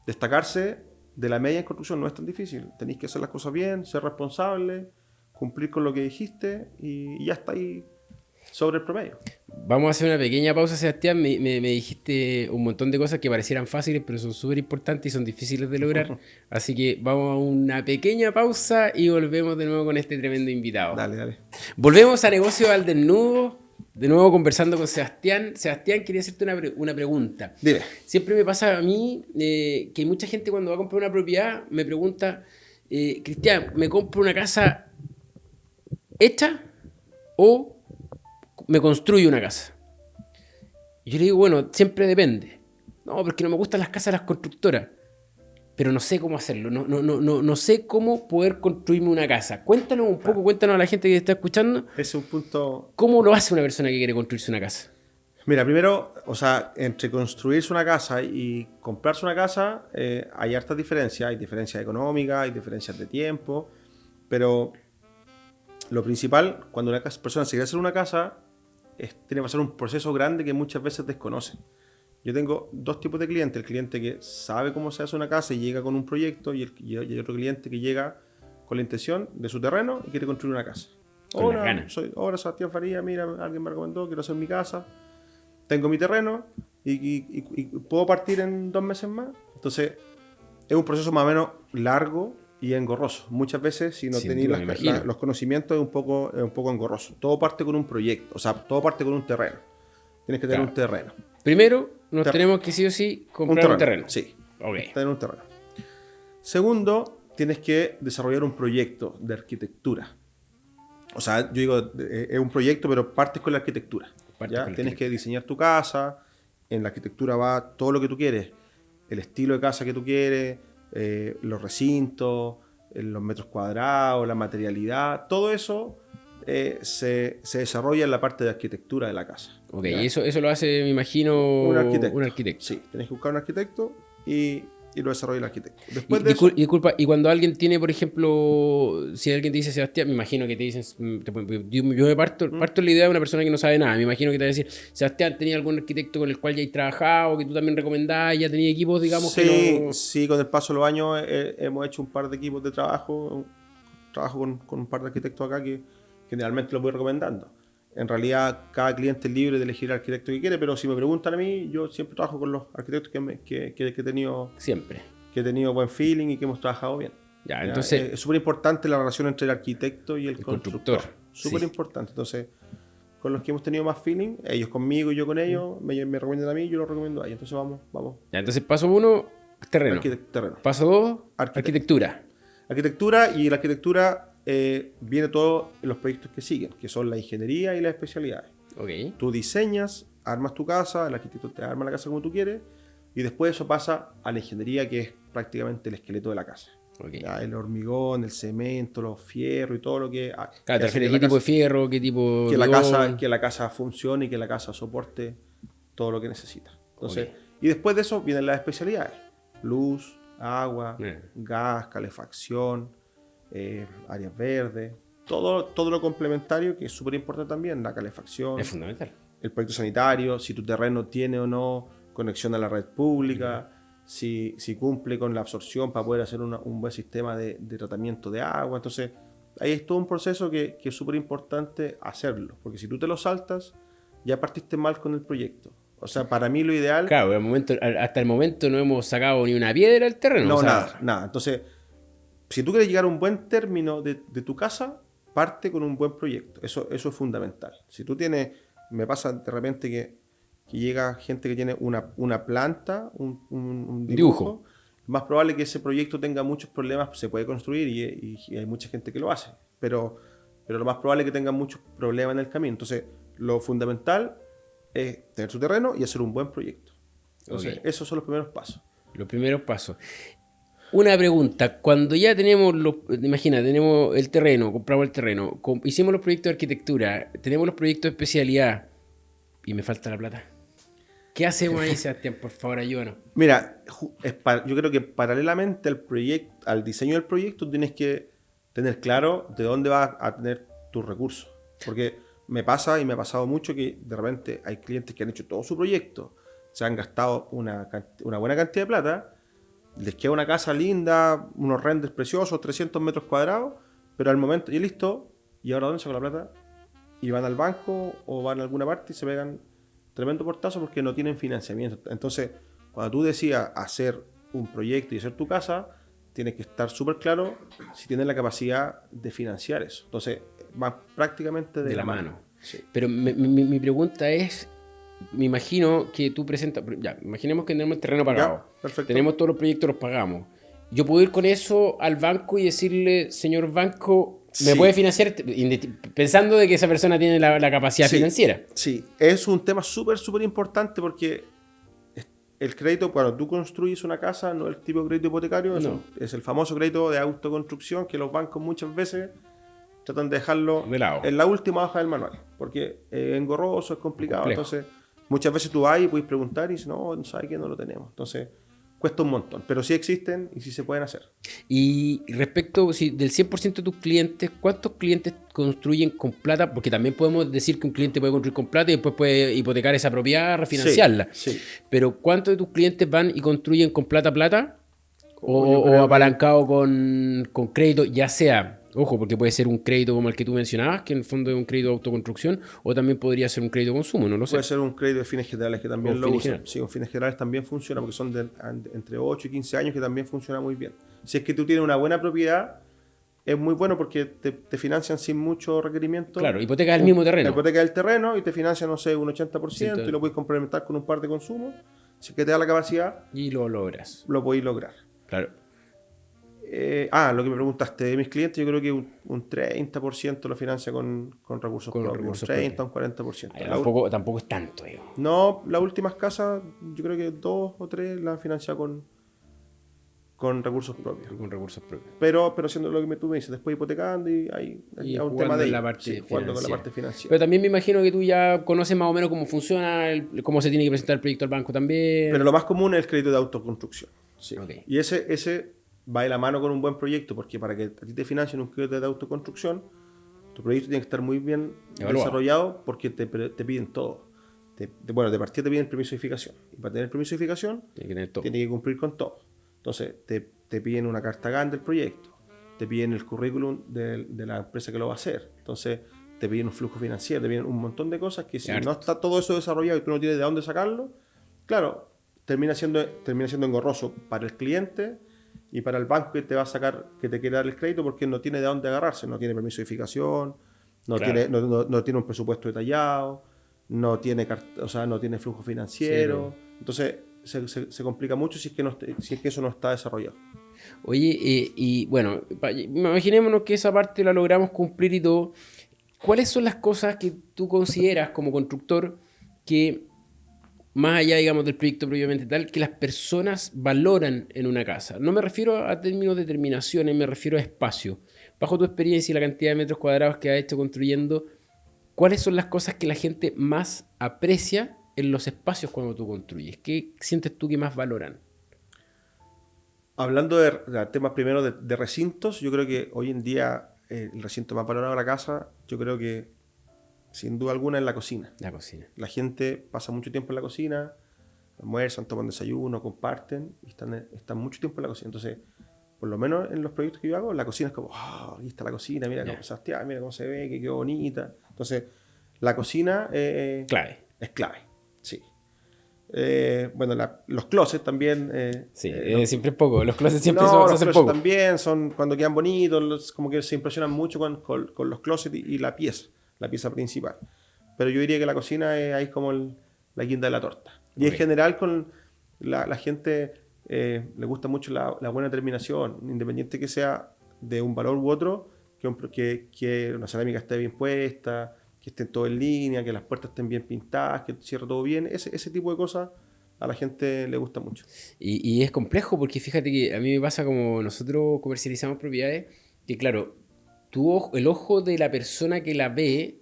destacarse de la media en construcción no es tan difícil. Tenéis que hacer las cosas bien, ser responsable, cumplir con lo que dijiste y ya está ahí sobre el promedio. Vamos a hacer una pequeña pausa, Sebastián. Me dijiste un montón de cosas que parecieran fáciles, pero son súper importantes y son difíciles de lograr. Así que vamos a una pequeña pausa y volvemos de nuevo con este tremendo invitado. Dale. Volvemos a Negocio al Desnudo. De nuevo conversando con Sebastián. Sebastián, quería hacerte una pregunta. Dime. Siempre me pasa a mí que hay mucha gente cuando va a comprar una propiedad me pregunta, Cristian, ¿me compro una casa hecha o me construyo una casa? Y yo le digo, bueno, siempre depende. No, porque no me gustan las casas de las constructoras. Pero no sé cómo hacerlo. No sé cómo poder construirme una casa. Cuéntanos un poco, cuéntanos a la gente que está escuchando. Es un punto... ¿Cómo lo hace una persona que quiere construirse una casa? Mira, primero, o sea, entre construirse una casa y comprarse una casa hay hartas diferencias. Hay diferencias económicas, hay diferencias de tiempo. Pero lo principal, cuando una persona se quiere hacer una casa, tiene que pasar un proceso grande que muchas veces desconocen. Yo tengo dos tipos de clientes. El cliente que sabe cómo se hace una casa y llega con un proyecto y hay otro cliente que llega con la intención de su terreno y quiere construir una casa. Hola, soy Sebastián Faría, mira, alguien me recomendó, quiero hacer mi casa. Tengo mi terreno y puedo partir en 2 meses más. Entonces, es un proceso más o menos largo y engorroso. Muchas veces, si no tenéis los conocimientos, es un poco engorroso. Todo parte con un proyecto, o sea, todo parte con un terreno. Tienes que tener un terreno. Primero, tenemos que sí o sí comprar un terreno. Sí, okay. Tener un terreno. Segundo, tienes que desarrollar un proyecto de arquitectura. O sea, yo digo, es un proyecto, pero partes con la arquitectura. Tienes que diseñar tu casa. En la arquitectura va todo lo que tú quieres. El estilo de casa que tú quieres, los recintos, los metros cuadrados, la materialidad, todo eso se desarrolla en la parte de arquitectura de la casa. Ok, ¿Ya? y eso lo hace, me imagino, Un arquitecto. un arquitecto. Sí, tenés que buscar un arquitecto y lo desarrolla el arquitecto. Después de eso, Disculpa, y cuando alguien tiene, por ejemplo, si alguien te dice Sebastián, me imagino que te dicen, yo me parto la idea de una persona que no sabe nada, me imagino que te va a decir, Sebastián, ¿tenía algún arquitecto con el cual ya has trabajado, que tú también recomendás, ya tenías equipos, digamos, sí, que no... sí, con el paso de los años hemos hecho un par de equipos de trabajo, trabajo con un par de arquitectos acá que generalmente los voy recomendando. En realidad, cada cliente es libre de elegir el arquitecto que quiere, pero si me preguntan a mí, yo siempre trabajo con los arquitectos que Siempre. he tenido buen feeling y que hemos trabajado bien. Ya, ¿Ya? entonces... Es súper importante la relación entre el arquitecto y el constructor. constructor, Súper sí. importante. Entonces, con los que hemos tenido más feeling, ellos conmigo y yo con ellos, me recomiendan a mí y yo los recomiendo a ellos. Entonces, vamos. Ya, entonces, paso 1, terreno. Terreno. Paso 2, Arquitecto. arquitectura. Arquitectura, y la arquitectura viene todo en los proyectos que siguen, que son la ingeniería y las especialidades. Ok. Tú diseñas, armas tu casa, el arquitecto te arma la casa como tú quieres, y después eso pasa a la ingeniería, que es prácticamente el esqueleto de la casa. Ok. Ya, el hormigón, el cemento, los fierros y todo lo que... Claro, que te hace refieres que qué tipo de fierro, qué tipo que de la casa, hormigón. que la casa funcione y que la casa soporte todo lo que necesita. Entonces, Ok. y después de eso vienen las especialidades: luz, agua, Bien. gas, calefacción, áreas verdes, todo lo complementario, que es súper importante también, la calefacción, Es fundamental. el proyecto sanitario, si tu terreno tiene o no conexión a la red pública, si cumple con la absorción para poder hacer un buen sistema de tratamiento de agua. Entonces, ahí es todo un proceso que es súper importante hacerlo, porque si tú te lo saltas, ya partiste mal con el proyecto. O sea, para mí lo ideal... Claro, hasta el momento no hemos sacado ni una piedra del terreno. No, o sea, nada. Entonces, si tú quieres llegar a un buen término de tu casa, parte con un buen proyecto. Eso es fundamental. Si tú tienes... Me pasa de repente que llega gente que tiene una planta, un dibujo. Más probable que ese proyecto tenga muchos problemas, se puede construir y hay mucha gente que lo hace. Pero lo más probable es que tenga muchos problemas en el camino. Entonces, lo fundamental es tener su terreno y hacer un buen proyecto. Entonces, Ok. esos son los primeros pasos. los primeros pasos. Una pregunta, cuando ya tenemos imagina, tenemos el terreno, compramos el terreno, hicimos los proyectos de arquitectura, tenemos los proyectos de especialidad y me falta la plata. ¿Qué hacemos ahí, Sebastián? Por favor, ayúdanos. Mira, yo creo que paralelamente al diseño del proyecto tienes que tener claro de dónde vas a tener tus recursos. Porque me pasa y me ha pasado mucho que de repente hay clientes que han hecho todo su proyecto, se han gastado una buena cantidad de plata, les queda una casa linda, unos renders preciosos, 300 metros cuadrados, pero al momento, y listo, ¿y ahora dónde saco la plata? Y van al banco o van a alguna parte y se pegan tremendo portazo porque no tienen financiamiento. Entonces, cuando tú decidas hacer un proyecto y hacer tu casa, tienes que estar súper claro si tienes la capacidad de financiar eso. Entonces, va prácticamente de la mano. Sí. Pero mi pregunta es, me imagino que tú presentas, ya, imaginemos que tenemos el terreno pagado, Ya, perfecto. tenemos todos los proyectos, los pagamos. Yo puedo ir con eso al banco y decirle, señor banco, ¿me Sí. puede financiar? Pensando de que esa persona tiene la capacidad Sí. financiera. Sí, es un tema súper importante porque el crédito, cuando tú construyes una casa, no es el tipo de crédito hipotecario, No. es el famoso crédito de autoconstrucción que los bancos muchas veces tratan de dejarlo De lado. en la última hoja del manual, porque es engorroso, es complicado. Complejo. Entonces, muchas veces tú vas y puedes preguntar y dices, no sabes que no lo tenemos. Entonces, cuesta un montón, pero sí existen y sí se pueden hacer. Y respecto del 100% de tus clientes, ¿cuántos clientes construyen con plata? Porque también podemos decir que un cliente puede construir con plata y después puede hipotecar esa propiedad, refinanciarla. Sí. Pero ¿cuántos de tus clientes van y construyen con plata? Yo ¿O creo que- apalancado con crédito, ya sea, ojo, porque puede ser un crédito como el que tú mencionabas, que en el fondo es un crédito de autoconstrucción, o también podría ser un crédito de consumo, no lo sé. Puede ser un crédito de fines generales que también O lo fines usan. generales. Sí, con fines generales también funciona porque son entre 8 y 15 años que también funciona muy bien. Si es que tú tienes una buena propiedad, es muy bueno porque te financian sin mucho requerimiento. Claro, hipoteca el mismo terreno. La hipoteca del terreno y te financian, no sé, un 80% Sí, y lo puedes complementar con un par de consumos. Si es que te da la capacidad, Y lo logras. lo podéis lograr. Claro. Lo que me preguntaste de mis clientes, yo creo que un 30% lo financia con recursos Con propios. recursos Un 30, un 40%. Ay, La tampoco es tanto, digo. No, las últimas casas, yo creo que 2 o 3 las han financiado con recursos propios. 30 o un 40%. No, tampoco es tanto, digo. No, las últimas casas, yo creo que 2 o 3 las han financiado con recursos propios. No, tampoco es tanto, digo. No, las últimas casas, yo creo que 2 o 3 las han financiado con con recursos propios. Con recursos propios. Pero haciendo lo que tú me dices, después hipotecando y hay Y un jugando tema de en la ahí, parte sí, jugando con la financiera. parte financiera. Pero también me imagino que tú ya conoces más o menos cómo funciona, cómo se tiene que presentar el proyecto al banco también. Pero lo más común es el crédito de autoconstrucción. Sí. Ok. Y ese va de la mano con un buen proyecto, porque para que a ti te financien un crédito de autoconstrucción, tu proyecto tiene que estar muy bien Evaluado. desarrollado porque te piden todo. Bueno, de partida te piden permiso de edificación. Y para tener permiso de edificación, Tiene que tener todo. tiene que cumplir con todo. Entonces, te piden una carta GAN del proyecto, te piden el currículum de la empresa que lo va a hacer. Entonces, te piden un flujo financiero, te piden un montón de cosas que si Harto. no está todo eso desarrollado y tú no tienes de dónde sacarlo, claro, termina siendo engorroso para el cliente y para el banco que te va a sacar, que te quiere dar el crédito porque no tiene de dónde agarrarse, no tiene permiso de edificación, no, Claro. tiene, no tiene un presupuesto detallado, no tiene, no tiene flujo financiero. Entonces se complica mucho si es que eso no está desarrollado. Oye, y bueno, imaginémonos que esa parte la logramos cumplir y todo. ¿Cuáles son las cosas que tú consideras como constructor que, más allá, digamos, del proyecto previamente tal, que las personas valoran en una casa? No me refiero a términos de terminaciones, me refiero a espacio. Bajo tu experiencia y la cantidad de metros cuadrados que has hecho construyendo, ¿cuáles son las cosas que la gente más aprecia en los espacios cuando tú construyes? ¿Qué sientes tú que más valoran? Hablando de temas primero de recintos, yo creo que hoy en día el recinto más valorado de la casa, yo creo que sin duda alguna es la cocina. La cocina. La gente pasa mucho tiempo en la cocina, almuerzan, toman desayuno, comparten y están mucho tiempo en la cocina. Entonces, por lo menos en los proyectos que yo hago, la cocina es como, aquí está la cocina, mira cómo Sebastián, mira cómo se ve, que qué bonita. Entonces, la cocina Clave. es clave, sí. Bueno, los closets también. Sí, siempre es poco. Los closets siempre no, se los hacen closets poco. también son cuando quedan bonitos, como que se impresionan mucho con los closets y la pieza principal. Pero yo diría que la cocina ahí es como la guinda de la torta. Y Ok. en general con la gente le gusta mucho la buena terminación, independiente que sea de un valor u otro, que una cerámica esté bien puesta, que esté todo en línea, que las puertas estén bien pintadas, que cierre todo bien. Ese tipo de cosas a la gente le gusta mucho. Y es complejo porque fíjate que a mí me pasa como nosotros comercializamos propiedades, que claro, el ojo de la persona que la ve,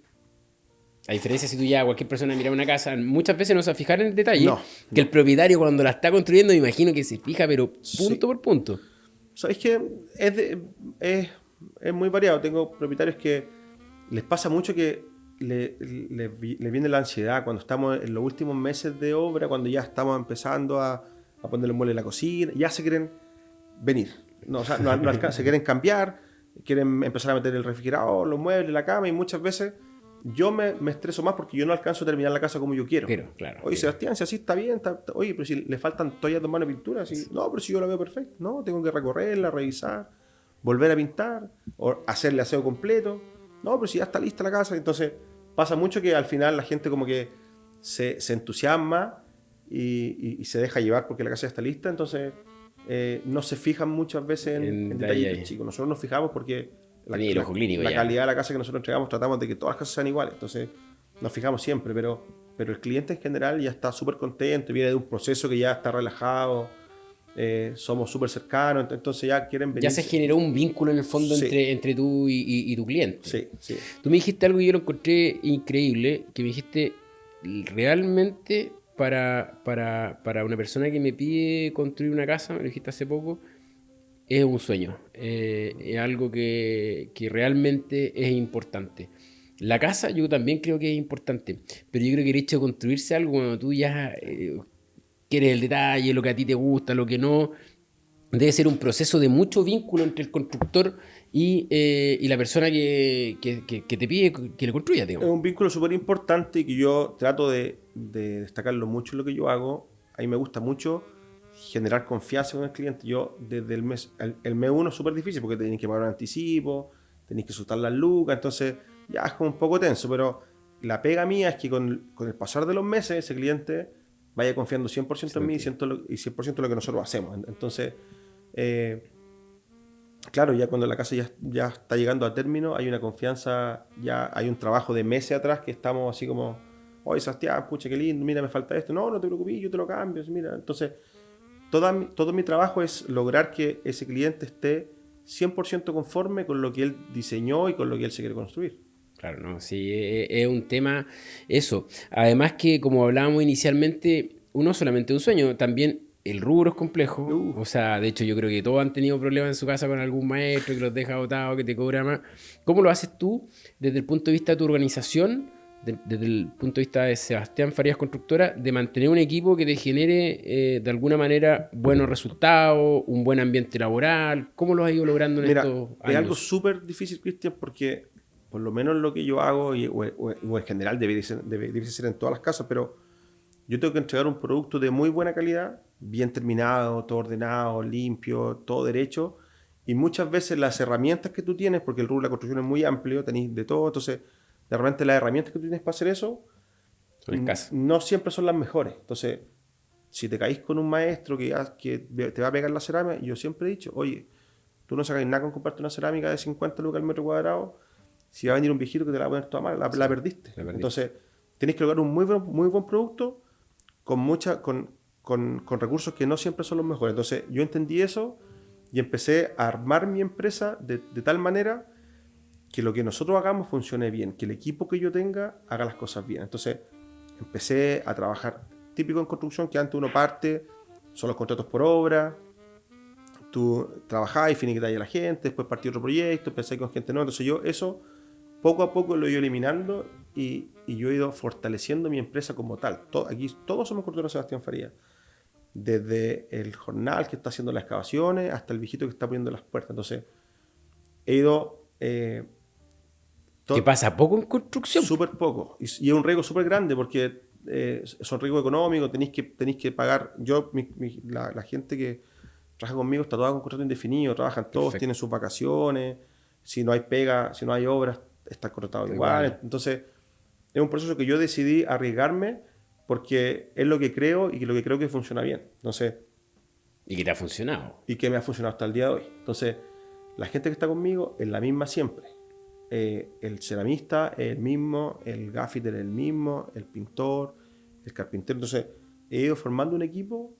a diferencia si tú ya cualquier persona mira una casa, muchas veces no se va a fijar en el detalle, No, que el propietario cuando la está construyendo me imagino que se fija, pero punto Sí. por punto. ¿Sabéis que es muy variado? Tengo propietarios que les pasa mucho que le viene la ansiedad cuando estamos en los últimos meses de obra, cuando ya estamos empezando a poner los muebles en la cocina, ya se quieren venir. No, o sea, no se quieren cambiar, quieren empezar a meter el refrigerador, los muebles, la cama, y muchas veces yo me estreso más porque yo no alcanzo a terminar la casa como yo quiero. Pero, claro. Oye, Sebastián, si así está bien, oye, pero si le faltan toallas de mano de pintura, no, pero si yo la veo perfecta, no, tengo que recorrerla, revisar, volver a pintar, o hacerle aseo completo, no, pero si ya está lista la casa. Entonces pasa mucho que al final la gente como que se entusiasma y se deja llevar porque la casa ya está lista, entonces no se fijan muchas veces en detallitos ahí. chicos. Nosotros nos fijamos porque Tenía el ojo clínico la ya. calidad de la casa que nosotros entregamos, tratamos de que todas las casas sean iguales, entonces nos fijamos siempre, pero el cliente en general ya está súper contento, viene de un proceso que ya está relajado, somos súper cercanos, entonces ya quieren venir. Ya se generó un vínculo en el fondo Sí. entre tú y tu cliente. Sí, sí. Tú me dijiste algo y yo lo encontré increíble, que me dijiste, realmente para una persona que me pide construir una casa, me lo dijiste hace poco, es un sueño, es algo que realmente es importante. La casa yo también creo que es importante, pero yo creo que el hecho de construirse algo cuando tú ya quieres el detalle, lo que a ti te gusta, lo que no, debe ser un proceso de mucho vínculo entre el constructor y la persona que te pide que le construya, Es digamos. un vínculo súper importante y que yo trato de destacarlo mucho en lo que yo hago. A mí me gusta mucho generar confianza con el cliente. Yo desde el mes 1 es súper difícil porque tenéis que pagar un anticipo, tenéis que soltar las lucas, entonces ya es como un poco tenso, pero la pega mía es que con el pasar de los meses ese cliente vaya confiando 100% en mí y 100% en lo que nosotros hacemos. Entonces, claro, ya cuando la casa ya está llegando a término, hay una confianza, ya hay un trabajo de meses atrás que estamos así como, oye, Sebastián, pucha, qué lindo, mira, me falta esto. No, no te preocupes, yo te lo cambio, mira. Entonces, todo mi trabajo es lograr que ese cliente esté 100% conforme con lo que él diseñó y con lo que él se quiere construir. Claro, no, sí, es un tema eso. Además que, como hablábamos inicialmente, uno solamente un sueño, también el rubro es complejo. O sea, de hecho yo creo que todos han tenido problemas en su casa con algún maestro que los deja botados, que te cobra más. ¿Cómo lo haces tú desde el punto de vista de tu organización, desde el punto de vista de Sebastián Farías Constructora, de mantener un equipo que te genere de alguna manera buenos resultados, un buen ambiente laboral? ¿Cómo lo has ido logrando en Mira, estos años? es algo súper difícil, Cristian, porque por lo menos lo que yo hago, o en general debería ser en todas las casas, pero yo tengo que entregar un producto de muy buena calidad, bien terminado, todo ordenado, limpio, todo derecho, y muchas veces las herramientas que tú tienes, porque el rubro de la construcción es muy amplio, tenéis de todo, entonces de repente las herramientas que tú tienes para hacer eso Son escasas. no siempre son las mejores. Entonces, si te caís con un maestro que te va a pegar la cerámica, yo siempre he dicho, oye, tú no sacas nada con comprarte una cerámica de 50 lucas al metro cuadrado, si va a venir un viejito que te la va a poner toda mal, la perdiste. Entonces, tenéis que lograr un muy buen producto con recursos que no siempre son los mejores. Entonces, yo entendí eso y empecé a armar mi empresa de tal manera que lo que nosotros hagamos funcione bien, que el equipo que yo tenga haga las cosas bien. Entonces, empecé a trabajar típico en construcción, que antes uno parte, son los contratos por obra, tú trabajás y finiquitáis a la gente, después partí otro proyecto, empecé con gente nueva. Entonces yo eso poco a poco lo he ido eliminando y yo he ido fortaleciendo mi empresa como tal. Aquí todos somos constructores Sebastián Farías. Desde el jornal que está haciendo las excavaciones hasta el viejito que está poniendo las puertas. Entonces he ido... que pasa poco en construcción. Súper poco. Y es un riesgo súper grande porque son riesgos económicos, tenéis que pagar. La gente que trabaja conmigo está toda con contrato indefinido, trabajan todos, Perfecto. tienen sus vacaciones, si no hay pega, si no hay obras, está contratado igual. Entonces, es un proceso que yo decidí arriesgarme porque es lo que creo y lo que creo que funciona bien. Entonces, Y que te ha funcionado. y que me ha funcionado hasta el día de hoy. Entonces, la gente que está conmigo es la misma siempre. El ceramista es el mismo, el gaffiter es el mismo, el pintor, el carpintero. Entonces, he ido formando un equipo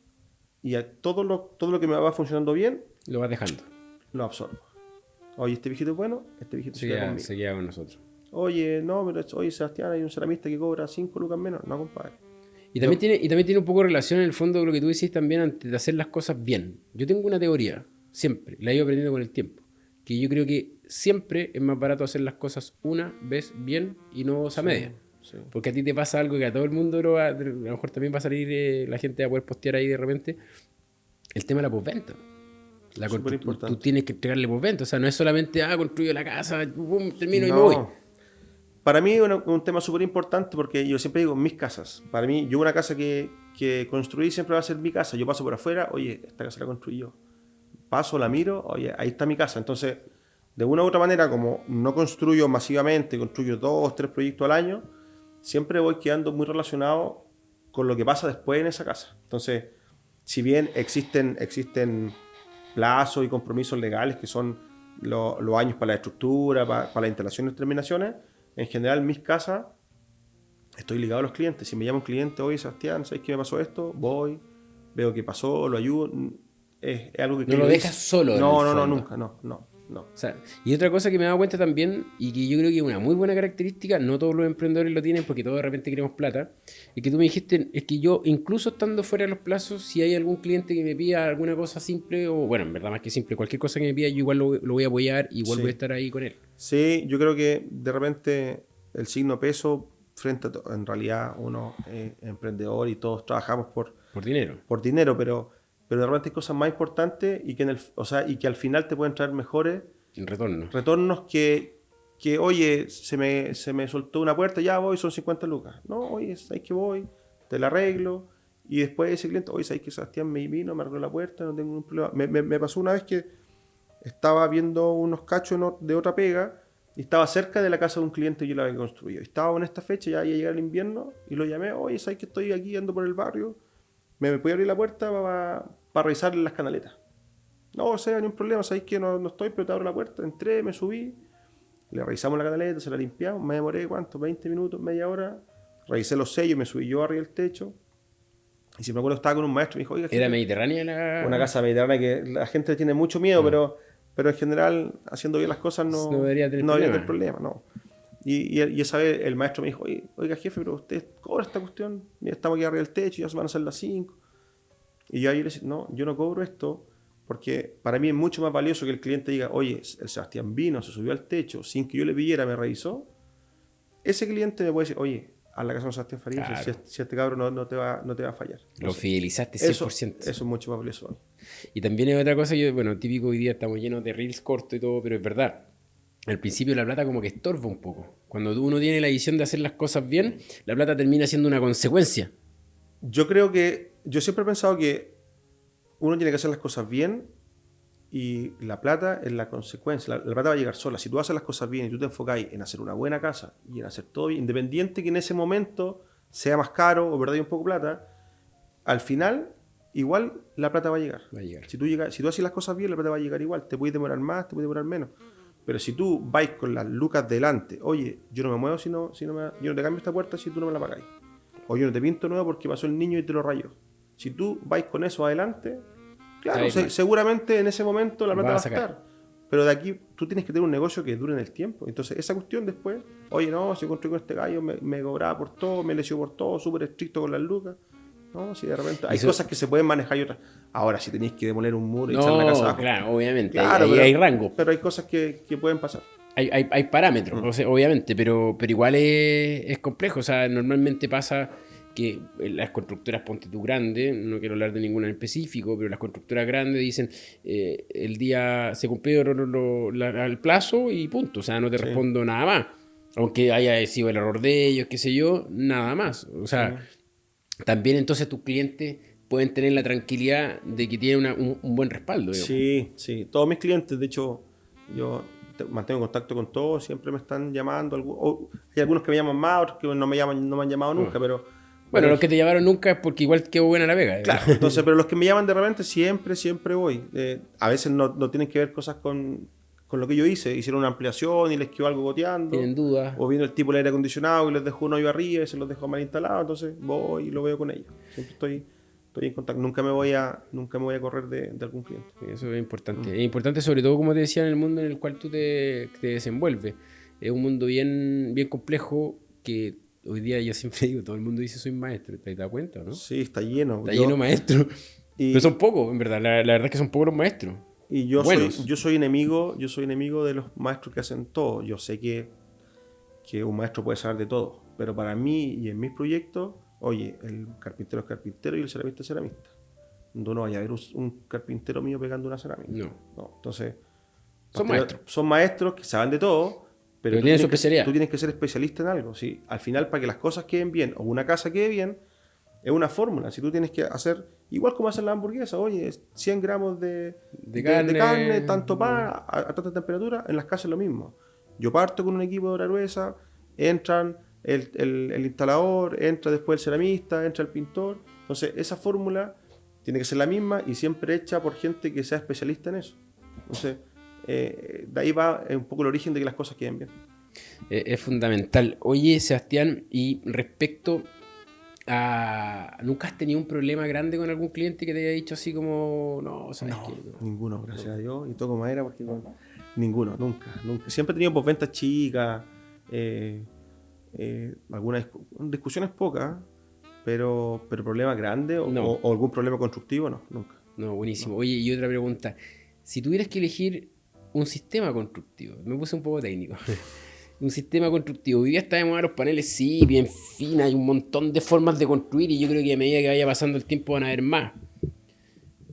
y todo lo que me va funcionando bien, Lo vas dejando. lo absorbo. Oye, este viejito es bueno, este viejito se queda conmigo. Se queda con nosotros. Oye, no, pero oye, Sebastián, hay un ceramista que cobra 5 lucas menos. No, compadre. Y también tiene un poco de relación en el fondo con lo que tú decís también antes de hacer las cosas bien. Yo tengo una teoría, siempre, la he ido aprendiendo con el tiempo, que yo creo que siempre es más barato hacer las cosas una vez bien y no dos a media. Sí. Porque a ti te pasa algo que a todo el mundo a lo mejor también va a salir, la gente va a poder postear ahí de repente, el tema de la postventa. Súper importante. Tú tienes que entregarle postventa, o sea, no es solamente, construyo la casa, pum, termino y me voy. Para mí es un tema súper importante porque yo siempre digo mis casas. Para mí, yo una casa que construí siempre va a ser mi casa. Yo paso por afuera, oye, esta casa la construí yo. Paso, la miro, oye, ahí está mi casa. Entonces, de una u otra manera, como no construyo masivamente, construyo 2, 3 proyectos al año, siempre voy quedando muy relacionado con lo que pasa después en esa casa. Entonces, si bien existen plazos y compromisos legales que son los años para la estructura, para las instalaciones y terminaciones, en general, en mis casas, estoy ligado a los clientes. Si me llama un cliente, oye, Sebastián, ¿sabes qué me pasó esto? Voy, veo qué pasó, lo ayudo. Es algo que... No lo dejas solo. No, nunca, no. O sea, y otra cosa que me he dado cuenta también, y que yo creo que es una muy buena característica, no todos los emprendedores lo tienen porque todos de repente queremos plata, y que tú me dijiste, es que yo, incluso estando fuera de los plazos, si hay algún cliente que me pida alguna cosa simple, o bueno, en verdad más que simple, cualquier cosa que me pida, yo igual lo voy a apoyar, igual Sí. voy a estar ahí con él. Sí, yo creo que de repente el signo peso frente a en realidad uno es emprendedor y todos trabajamos por Dinero. pero de repente hay cosas más importantes y que al final te pueden traer mejores En retorno. retornos que oye, se me soltó una puerta, ya voy, son 50 lucas. No, oye, sabes que voy, te la arreglo. Y después ese cliente, oye, sabes que Sebastián me vino, me arregló la puerta, no tengo ningún problema. Me pasó una vez que estaba viendo unos cachos de otra pega y estaba cerca de la casa de un cliente que yo la había construido. Estaba en esta fecha, ya iba a llegar el invierno, y lo llamé, oye, sabes que estoy aquí, ando por el barrio, ¿me puede abrir la puerta para revisar las canaletas? No, o sea, ni un problema, sabéis que no estoy, pero te abro la puerta. Entré, me subí, le revisamos la canaleta, se la limpiamos, me demoré, ¿cuánto? 20 minutos, media hora. Revisé los sellos, me subí yo arriba del techo. Y si me acuerdo, estaba con un maestro y me dijo, oiga, ¿Era jefe, mediterránea la...? una casa mediterránea que la gente le tiene mucho miedo, pero en general, haciendo bien las cosas, no debería tener debería problema. problema, no. Y esa vez el maestro me dijo, oiga, jefe, pero usted cobra esta cuestión, mira, estamos aquí arriba del techo, ya se van a hacer las 5. Y yo ahí le decía, no, yo no cobro esto, porque para mí es mucho más valioso que el cliente diga, oye, el Sebastián vino, se subió al techo, sin que yo le pidiera, me revisó. Ese cliente me puede decir, oye, a la casa de Sebastián Farías, Claro. si este cabrón no te va a fallar. Lo fidelizaste Eso 100%. es mucho más valioso. Y también es otra cosa, bueno, típico hoy día estamos llenos de reels cortos y todo, pero es verdad. Al principio la plata como que estorba un poco. Cuando uno tiene la visión de hacer las cosas bien, la plata termina siendo una consecuencia. Yo siempre he pensado que uno tiene que hacer las cosas bien y la plata es la consecuencia. La plata va a llegar sola. Si tú haces las cosas bien y tú te enfocas en hacer una buena casa y en hacer todo bien, independiente que en ese momento sea más caro o perdáis un poco de plata, al final igual la plata va a llegar. Va a llegar. Si tú haces las cosas bien, la plata va a llegar igual. Te puede demorar más, te puede demorar menos. Pero si tú vais con las lucas delante, oye, yo no me muevo yo no te cambio esta puerta si tú no me la pagáis. O yo no te pinto nuevo porque pasó el niño y te lo rayó. Si tú vais con eso adelante, claro, seguramente en ese momento la plata va a estar. Pero de aquí tú tienes que tener un negocio que dure en el tiempo. Entonces esa cuestión después, oye, no, si construí con este gallo, me cobraba por todo, me lesió por todo, súper estricto con las lucas. No, si de repente hay cosas que se pueden manejar y otras. Ahora, si tenéis que demoler un muro y echar una casa abajo. Claro, obviamente. Claro, Ahí hay rango. Pero hay cosas que pueden pasar. Hay parámetros, o sea, obviamente, pero igual es complejo. O sea, normalmente pasa que las constructoras, ponte tú grande, no quiero hablar de ninguna en específico, pero las constructoras grandes dicen el día se cumplió el plazo y punto. O sea, no te respondo nada más. Aunque haya sido el error de ellos, qué sé yo, nada más. O sea, también entonces tus clientes pueden tener la tranquilidad de que tienen un buen respaldo. Digamos. Sí. Todos mis clientes, de hecho, yo mantengo contacto con todos, siempre me están llamando. Hay algunos que me llaman más, otros que no me han llamado nunca, pero... Bueno, los que te llamaron nunca es porque igual quedó buena la pega. Claro, entonces, pero los que me llaman de repente siempre voy. A veces no tienen que ver cosas con lo que yo hice. Hicieron una ampliación y les quedó algo goteando. Tienen dudas. O vino el tipo del aire acondicionado y les dejó un hoyo arriba y se los dejó mal instalado. Entonces voy y lo veo con ellos. Siempre estoy en contacto. Nunca me voy a correr de algún cliente. Eso es importante. Es importante sobre todo, como te decía, en el mundo en el cual tú te desenvuelves. Es un mundo bien complejo que hoy día yo siempre digo, todo el mundo dice soy maestro. ¿Te das cuenta, no? Sí, está lleno. Está lleno de maestros. Pero son pocos, en verdad. La verdad es que son pocos los maestros. Y yo soy enemigo de los maestros que hacen todo. Yo sé que un maestro puede saber de todo. Pero para mí y en mis proyectos, oye, el carpintero es carpintero y el ceramista es ceramista. No vaya a ver un carpintero mío pegando una cerámica. No. Entonces, son maestros que saben de todo, pero tienen su especialidad. Tú tienes que ser especialista en algo. ¿Sí? Al final, para que las cosas queden bien o una casa quede bien, es una fórmula. Si tú tienes que hacer, igual como hacen la hamburguesa, oye, 100 gramos de carne, tanto pan, a tanta temperatura, en las casas es lo mismo. Yo parto con un equipo de obra gruesa, entran el instalador, entra después el ceramista, entra el pintor. Entonces, esa fórmula tiene que ser la misma y siempre hecha por gente que sea especialista en eso. Entonces, de ahí va un poco el origen de que las cosas queden bien. Es fundamental. Oye, Sebastián, y respecto a... ¿Nunca has tenido un problema grande con algún cliente que te haya dicho así como... No, ¿sabes qué? Ninguno, gracias a Dios. Y toco madera porque ninguno, nunca. Siempre he tenido posventas chicas, algunas discusiones pocas, pero problemas grandes o algún problema constructivo, no, nunca. No, buenísimo. Oye, y otra pregunta. Si tuvieras que elegir un sistema constructivo, me puse un poco técnico, un sistema constructivo, hoy día está de moda los paneles, sí, bien fina, hay un montón de formas de construir y yo creo que a medida que vaya pasando el tiempo van a haber más.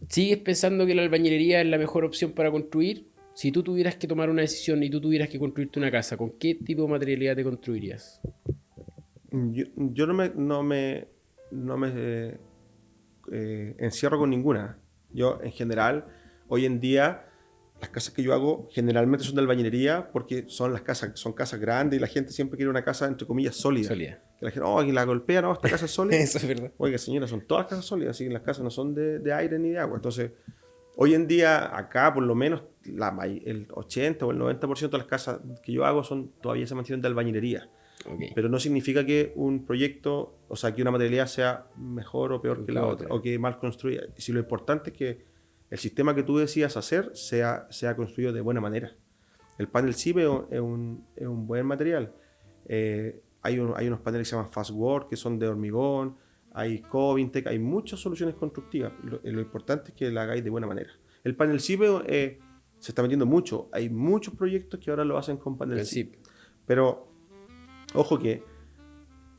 ¿Sigues pensando que la albañilería es la mejor opción para construir? Si tú tuvieras que tomar una decisión y tú tuvieras que construirte una casa, ¿con qué tipo de materialidad te construirías? Yo no me encierro con ninguna. Yo, en general, hoy en día, las casas que yo hago generalmente son de albañilería porque son casas grandes y la gente siempre quiere una casa, entre comillas, sólida. Que la gente, aquí la golpea, no, esta casa es sólida. Eso es verdad. Oiga, señora, son todas casas sólidas, así que las casas no son de aire ni de agua. Entonces, hoy en día, acá, por lo menos, el 80 o el 90% de las casas que yo hago todavía se mantienen de albañilería. Ok. Pero no significa que un proyecto, o sea, que una materialidad sea mejor o peor que la otra, o que mal construida. Si lo importante es que el sistema que tú decidas hacer sea construido de buena manera. El panel SIP es un buen material. Hay unos paneles que se llaman Fastwork, que son de hormigón, hay Covintec, hay muchas soluciones constructivas. Lo importante es que la hagáis de buena manera. El panel SIP se está metiendo mucho. Hay muchos proyectos que ahora lo hacen con panel El SIP. SIP. Pero, ojo que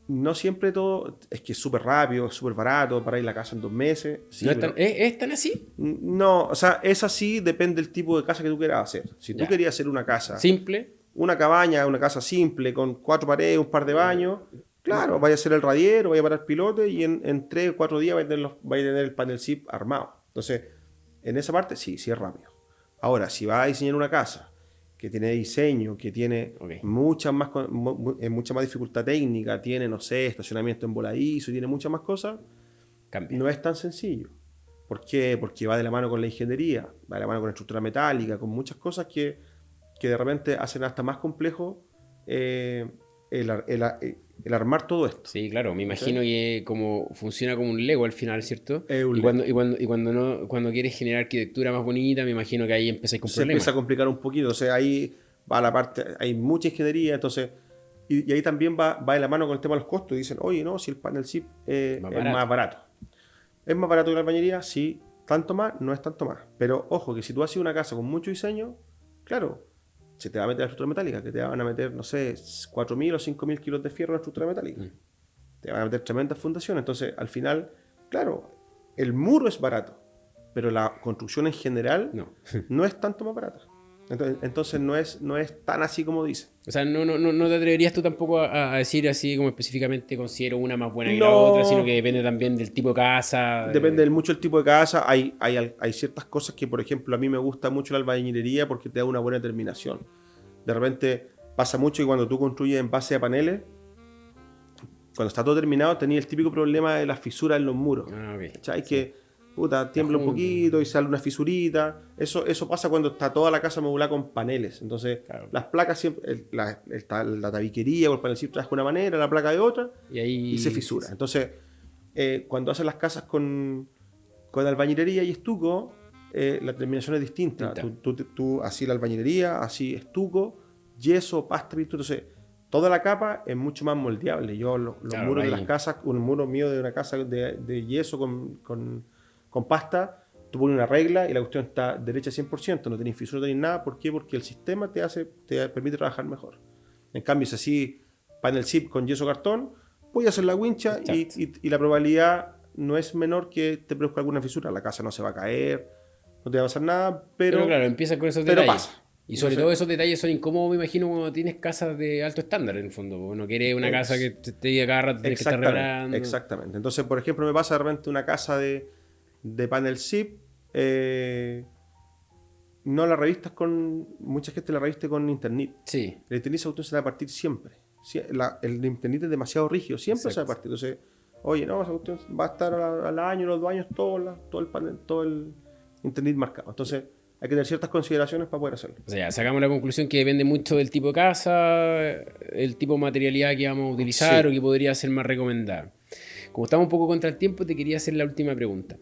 no siempre todo es que es súper rápido, súper barato, para ir a la casa en 2 meses. Sí, ¿No es, pero- ¿es tan así? no, o sea, es así, depende del tipo de casa que tú quieras hacer. Si tú Ya. querías hacer una casa, Simple. una cabaña, una casa simple, con 4 paredes, un par de baños, claro, vaya a hacer el radiero, vaya a parar pilote y en 3 o 4 días vaya a tener el panel SIP armado. Entonces, en esa parte sí es rápido. Ahora, si vas a diseñar una casa que tiene diseño, que tiene Ok. mucha más dificultad técnica, tiene, no sé, estacionamiento en voladizo, tiene muchas más cosas, Cambia. no es tan sencillo. ¿Por qué? Porque va de la mano con la ingeniería, va de la mano con la estructura metálica, con muchas cosas que de repente hacen hasta más complejo el armar todo esto. Sí, claro, me imagino que como funciona como un Lego al final, ¿cierto? Es un Y cuando quieres generar arquitectura más bonita, me imagino que ahí empezáis con Se problemas. empieza a complicar un poquito, o sea, ahí va la parte, hay mucha ingeniería, entonces, y ahí también va de la mano con el tema de los costos, dicen, oye, no, si el panel SIP es más barato. ¿Es más barato que la albañilería? Sí, tanto más, no es tanto más. Pero ojo, que si tú haces una casa con mucho diseño, claro, se te va a meter la estructura metálica, que te van a meter, no sé, 4.000 o 5.000 kilos de fierro en la estructura metálica. Te van a meter tremendas fundaciones. Entonces, al final, claro, el muro es barato, pero la construcción en general No. no es tanto más barata. Entonces no es tan así como dice. O sea, no te atreverías tú tampoco a decir así como específicamente considero una más buena que la No. otra, sino que depende también del tipo de casa. Depende mucho del tipo de casa. Hay ciertas cosas que, por ejemplo, a mí me gusta mucho la albañilería porque te da una buena terminación. De repente pasa mucho que cuando tú construyes en base a paneles, cuando está todo terminado, tenías el típico problema de las fisuras en los muros. Ah, ok. ¿Cachai? Que puta, tiembla un poquito y sale una fisurita. Eso pasa cuando está toda la casa mobilada con paneles. Entonces, Claro. las placas siempre, la tabiquería o el panel siempre trabaja de una manera, la placa de otra, Y ahí y se fisura. Entonces, cuando hacen las casas con albañilería y estuco, la terminación es distinta. Tú así la albañilería, así estuco, yeso, pasta, pintura. Entonces, toda la capa es mucho más moldeable. Yo los Claro, muros de ahí. las casas, un muro mío de una casa de yeso con pasta, tú pones una regla y la cuestión está derecha 100%, no tenéis fisura, no tenéis nada. ¿Por qué? Porque el sistema te permite trabajar mejor. En cambio, si así panel SIP con yeso cartón, voy a hacer la wincha y la probabilidad no es menor que te produzca alguna fisura. La casa no se va a caer, no te va a pasar nada, Pero claro, empieza con esos pero detalles. pasa. Y sobre Entonces- todo esos detalles son incómodos, me imagino, cuando tienes casas de alto estándar, en el fondo. Porque no quieres una casa que te diga cada rato tienes que estar reparando. Exactamente. Entonces, por ejemplo, me pasa de repente una casa de panel SIP, no la revistas con... Mucha gente la reviste con internet. Sí. El internet se va a partir siempre. El internet es demasiado rígido, siempre se va a partir. Entonces, oye, no, esa cuestión va a estar al año, los 2 años, todo el panel, todo el internet marcado. Entonces, hay que tener ciertas consideraciones para poder hacerlo. O sea, sacamos la conclusión que depende mucho del tipo de casa, el tipo de materialidad que vamos a utilizar Sí. o que podría ser más recomendada. Como estamos un poco contra el tiempo, te quería hacer la última pregunta.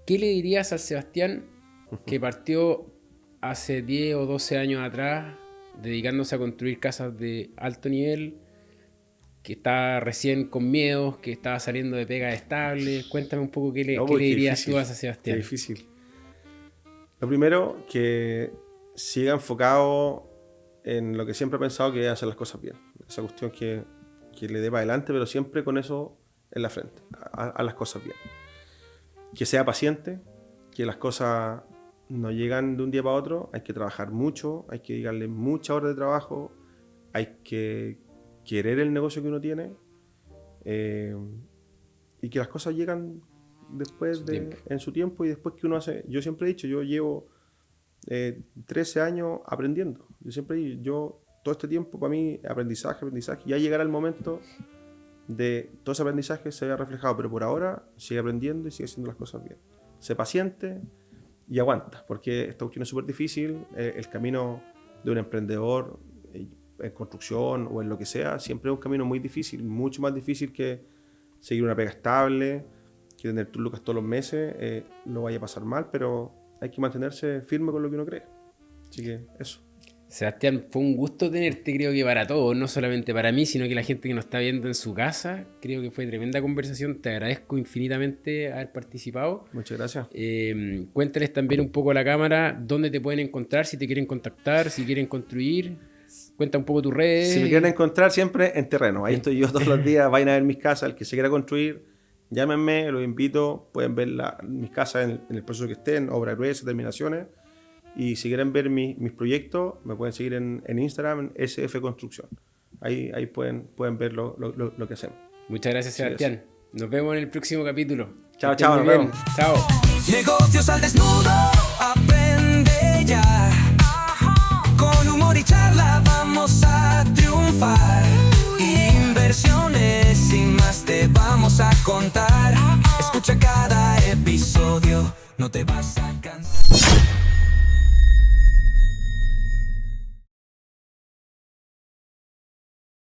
¿Qué le dirías al Sebastián que partió hace 10 o 12 años atrás dedicándose a construir casas de alto nivel, que está recién con miedos, que estaba saliendo de pegas estables? Cuéntame un poco qué le dirías tú a Qué Sebastián. difícil. Lo primero, que siga enfocado en lo que siempre he pensado, que es hacer las cosas bien. Esa cuestión que le dé para adelante, pero siempre con eso en la frente, a las cosas bien. Que sea paciente, que las cosas no llegan de un día para otro, hay que trabajar mucho, hay que dedicarle muchas horas de trabajo, hay que querer el negocio que uno tiene, y que las cosas llegan después en su tiempo y después que uno hace. Yo siempre he dicho, yo llevo 13 años aprendiendo. Yo siempre he dicho, todo este tiempo para mí aprendizaje, ya llegará el momento de todo ese aprendizaje se vea reflejado, pero por ahora sigue aprendiendo y sigue haciendo las cosas bien. Sé paciente y aguanta, porque esta cuestión es súper difícil. El camino de un emprendedor en construcción o en lo que sea, siempre es un camino muy difícil, mucho más difícil que seguir una pega estable, que tener tus lucas todos los meses, lo vaya a pasar mal, pero hay que mantenerse firme con lo que uno cree. Así que eso. Sebastián, fue un gusto tenerte, creo que para todos, no solamente para mí, sino que la gente que nos está viendo en su casa. Creo que fue tremenda conversación, te agradezco infinitamente haber participado. Muchas gracias. Cuéntales también un poco a la cámara dónde te pueden encontrar, si te quieren contactar, si quieren construir. Cuenta un poco tus redes. Si me quieren encontrar, siempre en terreno. Ahí estoy yo todos los días, vayan a ver mis casas. El que se quiera construir, llámenme, los invito. Pueden ver mis casas en el proceso que estén, obra gruesa, terminaciones. Y si quieren ver mis proyectos, me pueden seguir en Instagram, en SF Construcción. Ahí pueden ver lo que hacemos. Muchas gracias, Sebastián. Nos vemos en el próximo capítulo. Chao, Que estén chao, muy nos bien. vemos. Chao. Negocios al desnudo, aprende ya. Con humor y charla vamos a triunfar. Inversiones sin